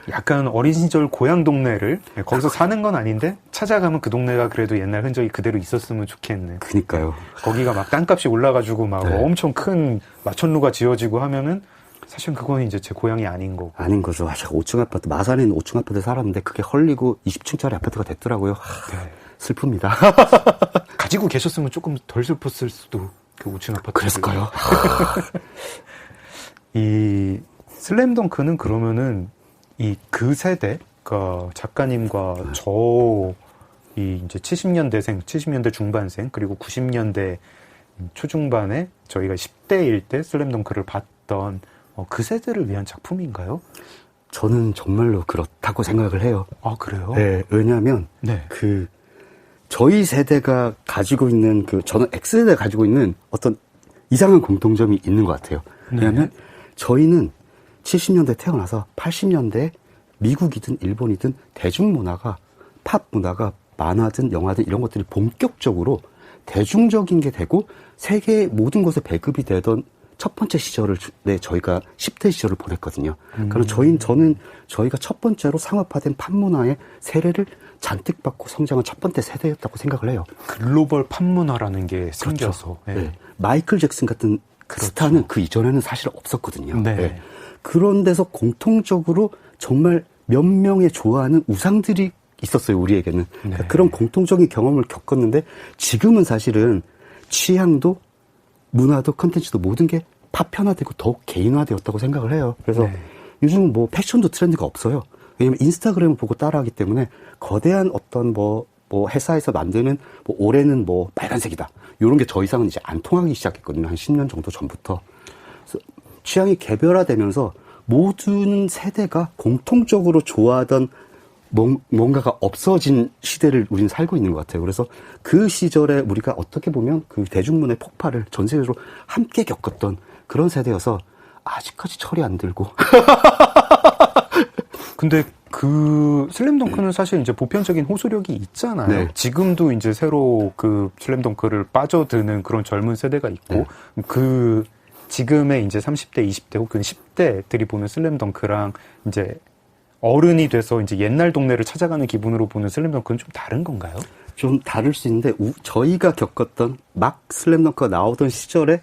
약간 어린 시절 고향 동네를 거기서 사는 건 아닌데 찾아가면 그 동네가 그래도 옛날 흔적이 그대로 있었으면 좋겠네. 그니까요. 거기가 막 땅값이 올라가지고 막 네. 엄청 큰 마천루가 지어지고 하면은 사실 그건 이제 제 고향이 아닌 거고. 아닌 거죠. 제가 5층 아파트, 마산에 있는 5층 아파트에 살았는데 그게 헐리고 20층짜리 아파트가 됐더라고요. 네. 슬픕니다. 가지고 계셨으면 조금 덜 슬펐을 수도, 그 5층 아파트. 그랬을까요? 이 슬램덩크는 그러면은 그 세대, 그러니까 작가님과 이제 70년대생, 70년대 중반생, 그리고 90년대 초중반에 저희가 10대일 때 슬램덩크를 봤던 그 세대를 위한 작품인가요? 저는 정말로 그렇다고 생각을 해요. 아, 그래요? 네, 왜냐하면 네. 저희 세대가 가지고 있는 저는 X세대가 가지고 있는 어떤 이상한 공통점이 있는 것 같아요. 왜냐하면 저희는 70년대 태어나서 80년대 미국이든 일본이든 대중문화가 팝 문화가 만화든 영화든 이런 것들이 본격적으로 대중적인 게 되고 세계의 모든 곳에 배급이 되던 첫 번째 시절을 저희가 10대 시절을 보냈거든요. 그럼 저는 저희가 첫 번째로 상업화된 팝 문화의 세례를 잔뜩 받고 성장한 첫 번째 세대였다고 생각을 해요. 글로벌 팝 문화라는 게 생겨서. 그렇죠. 네. 마이클 잭슨 같은 스타는 그 이전에는 사실 없었거든요. 네. 네. 그런 데서 공통적으로 정말 몇 명의 좋아하는 우상들이 있었어요, 우리에게는. 네. 그런 공통적인 경험을 겪었는데 지금은 사실은 취향도 문화도 컨텐츠도 모든 게 파편화되고 더욱 개인화되었다고 생각을 해요. 그래서 요즘 뭐 패션도 트렌드가 없어요. 왜냐면 인스타그램을 보고 따라하기 때문에 거대한 어떤 뭐 회사에서 만드는 올해는 빨간색이다. 요런 게 더 이상은 이제 안 통하기 시작했거든요. 한 10년 정도 전부터. 그래서 취향이 개별화되면서 모든 세대가 공통적으로 좋아하던 뭔가가 없어진 시대를 우리는 살고 있는 것 같아요. 그래서 그 시절에 우리가 어떻게 보면 그 대중문화의 폭발을 전 세계적으로 함께 겪었던 그런 세대여서 아직까지 철이 안 들고. 근데 그 슬램덩크는 사실 이제 보편적인 호소력이 있잖아요. 네. 지금도 이제 새로 그 슬램덩크를 빠져드는 그런 젊은 세대가 있고, 네. 그 지금의 이제 30대, 20대 혹은 10대들이 보는 슬램덩크랑 이제 어른이 돼서 이제 옛날 동네를 찾아가는 기분으로 보는 슬램덩크는 좀 다른 건가요? 좀 다를 수 있는데, 저희가 겪었던 막 슬램덩크가 나오던 시절에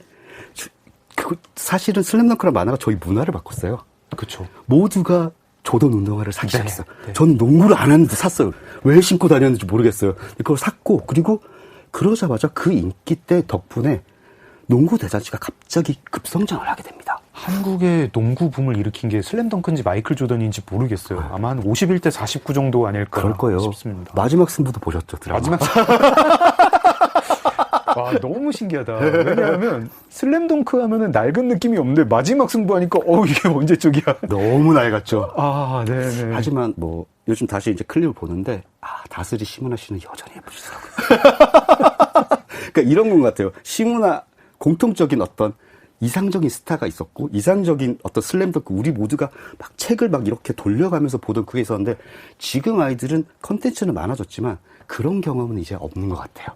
사실은 슬램덩크란 만화가 저희 문화를 바꿨어요. 그렇죠. 모두가 조던 운동화를 사기 시작했어요. 네. 저는 농구를 안 했는데 샀어요. 왜 신고 다녔는지 모르겠어요. 그걸 샀고, 그리고 그러자마자 그 인기 때 덕분에 농구 대잔치가 갑자기 급성장을 하게 됩니다. 한국의 농구 붐을 일으킨 게 슬램덩크인지 마이클 조던인지 모르겠어요. 아마 한 51대 49 정도 아닐까 그럴 거예요. 싶습니다. 마지막 승부도 보셨죠? 드라마. 마지막 와, 너무 신기하다. 왜냐하면 슬램덩크 하면은 낡은 느낌이 없는데 마지막 승부하니까 이게 언제 쪽이야? 너무 낡았죠. 아, 네네. 하지만 뭐 요즘 다시 이제 클립을 보는데 다스리 시무나 씨는 여전히 예쁘시더라고요. 그러니까 이런 건 같아요. 시무나 공통적인 어떤 이상적인 스타가 있었고 이상적인 어떤 슬램덩크 우리 모두가 막 책을 막 이렇게 돌려가면서 보던 그게 있었는데 지금 아이들은 컨텐츠는 많아졌지만 그런 경험은 이제 없는 것 같아요.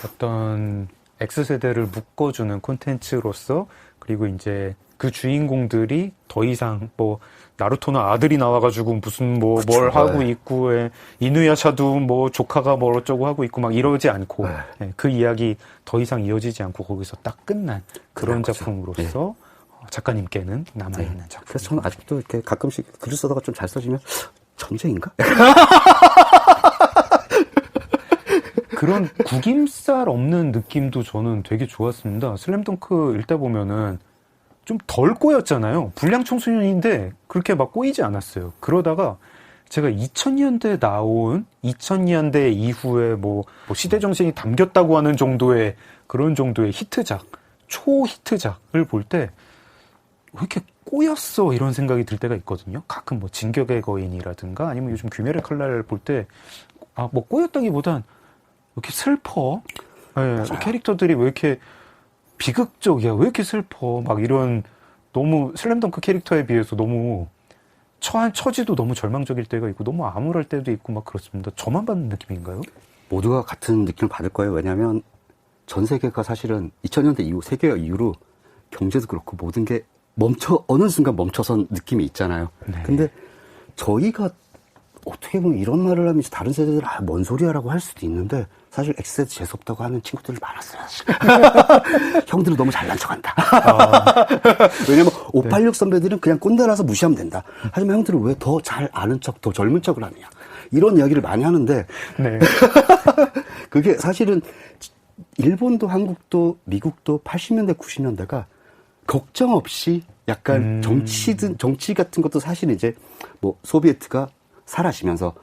어떤 X세대를 묶어주는 콘텐츠로서 그리고 이제 그 주인공들이 더 이상 뭐 나루토는 아들이 나와가지고 무슨 뭐 뭘 하고 있고 이누야샤도 뭐 조카가 뭐 어쩌고 하고 있고 막 이러지 않고 그 이야기 더 이상 이어지지 않고 거기서 딱 끝난 그런 작품으로서 작가님께는 남아있는 작품. 그래서 저는 아직도 이렇게 가끔씩 글을 쓰다가 좀 잘 써지면 전쟁인가? 그런 구김살 없는 느낌도 저는 되게 좋았습니다. 슬램덩크 읽다 보면은 좀 덜 꼬였잖아요. 불량 청소년인데 그렇게 막 꼬이지 않았어요. 그러다가 제가 2000년대에 나온 2000년대 이후에 뭐 시대정신이 담겼다고 하는 정도의 그런 정도의 히트작, 초히트작을 볼 때 왜 이렇게 꼬였어 이런 생각이 들 때가 있거든요. 가끔 뭐 진격의 거인이라든가 아니면 요즘 귀멸의 칼날을 볼 때 뭐 꼬였다기보단 왜 이렇게 슬퍼? 네, 캐릭터들이 왜 이렇게 비극적이야? 왜 이렇게 슬퍼? 막 이런 너무 슬램덩크 캐릭터에 비해서 너무 처지도 너무 절망적일 때가 있고 너무 암울할 때도 있고 막 그렇습니다. 저만 받는 느낌인가요? 모두가 같은 느낌을 받을 거예요. 왜냐하면 전 세계가 사실은 2000년대 이후 세계화 이후로 경제도 그렇고 모든 게 어느 순간 멈춰선 느낌이 있잖아요. 네. 근데 저희가 어떻게 보면 이런 말을 하면 다른 세대들 뭔 소리야라고 할 수도 있는데 사실 X세대 재수없다고 하는 친구들이 많았어요. 형들은 너무 잘난 척한다. 왜냐면 586 선배들은 그냥 꼰대라서 무시하면 된다. 하지만 형들은 왜 더 잘 아는 척, 더 젊은 척을 하느냐. 이런 이야기를 많이 하는데 네. 그게 사실은 일본도 한국도 미국도 80년대 90년대가 걱정 없이 약간 정치 같은 것도 사실 이제 뭐 소비에트가 사라지면서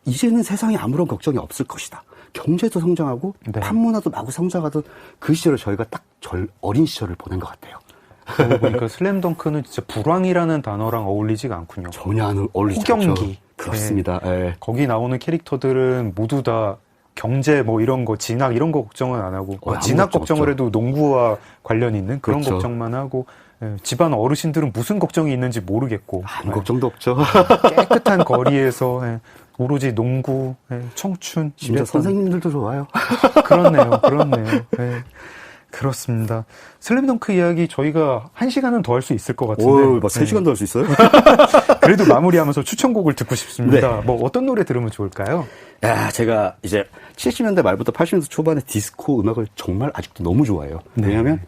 이제는 세상에 아무런 걱정이 없을 것이다. 경제도 성장하고 네. 판문화도 마구 성장하던 그 시절을 저희가 딱 어린 시절을 보낸 것 같아요. 그러고 보니까 슬램덩크는 진짜 불황이라는 단어랑 어울리지가 않군요. 전혀 안 어울리지 않죠. 호경기. 그렇습니다. 네. 거기 나오는 캐릭터들은 모두 다 경제 뭐 이런 거 진학 이런 거 걱정은 안 하고 진학 걱정을 해도 농구와 관련 있는 그런 그렇죠. 걱정만 하고 집안 어르신들은 무슨 걱정이 있는지 모르겠고 아무 걱정도 없죠. 깨끗한 거리에서 오로지 농구, 청춘 심지어 선생님들도 좋아요. 그렇네요. 네. 그렇습니다. 슬램덩크 이야기 저희가 1시간은 더 할 수 있을 것 같은데. 3시간 더 할 수 있어요? 그래도 마무리하면서 추천곡을 듣고 싶습니다. 네. 뭐 어떤 노래 들으면 좋을까요? 제가 이제 70년대 말부터 80년대 초반에 디스코 음악을 정말 아직도 너무 좋아해요. 네. 왜냐하면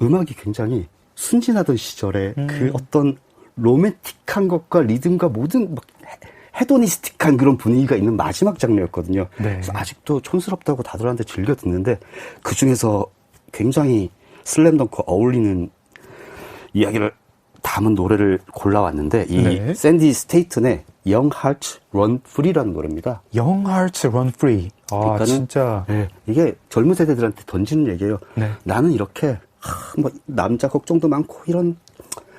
음악이 굉장히 순진하던 시절에 그 어떤 로맨틱한 것과 리듬과 모든 막 헤도니스틱한 그런 분위기가 있는 마지막 장르였거든요. 네. 그래서 아직도 촌스럽다고 다들한테 즐겨 듣는데 그 중에서 굉장히 슬램덩크 어울리는 이야기를 담은 노래를 골라왔는데 이 네. 샌디 스테이튼의 Young Hearts Run Free라는 노래입니다. Young Hearts Run Free. 진짜. 네, 이게 젊은 세대들한테 던지는 얘기예요. 네. 나는 이렇게 남자 걱정도 많고 이런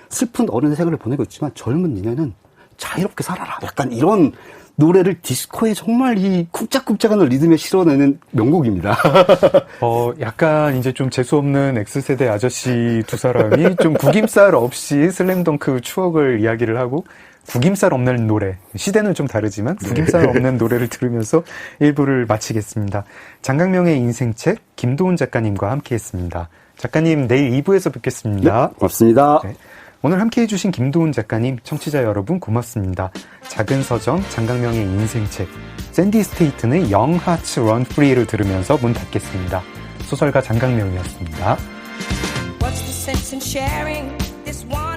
슬픈 어른의 생활을 보내고 있지만 젊은 니네는 자유롭게 살아라. 약간 이런 노래를 디스코에 정말 이 쿵짝쿵짝하는 리듬에 실어내는 명곡입니다. 약간 이제 좀 재수없는 X세대 아저씨 두 사람이 좀 구김살 없이 슬램덩크 추억을 이야기를 하고 구김살 없는 노래, 시대는 좀 다르지만 구김살 없는 노래를 들으면서 1부를 마치겠습니다. 장강명의 인생책 김도훈 작가님과 함께했습니다. 작가님 내일 2부에서 뵙겠습니다. 네, 고맙습니다. 네. 오늘 함께해 주신 김도훈 작가님, 청취자 여러분 고맙습니다. 작은 서점 장강명의 인생책, 샌디 스테이튼의 Young Hearts Run Free를 들으면서 문 닫겠습니다. 소설가 장강명이었습니다. What's the sense in sharing this one?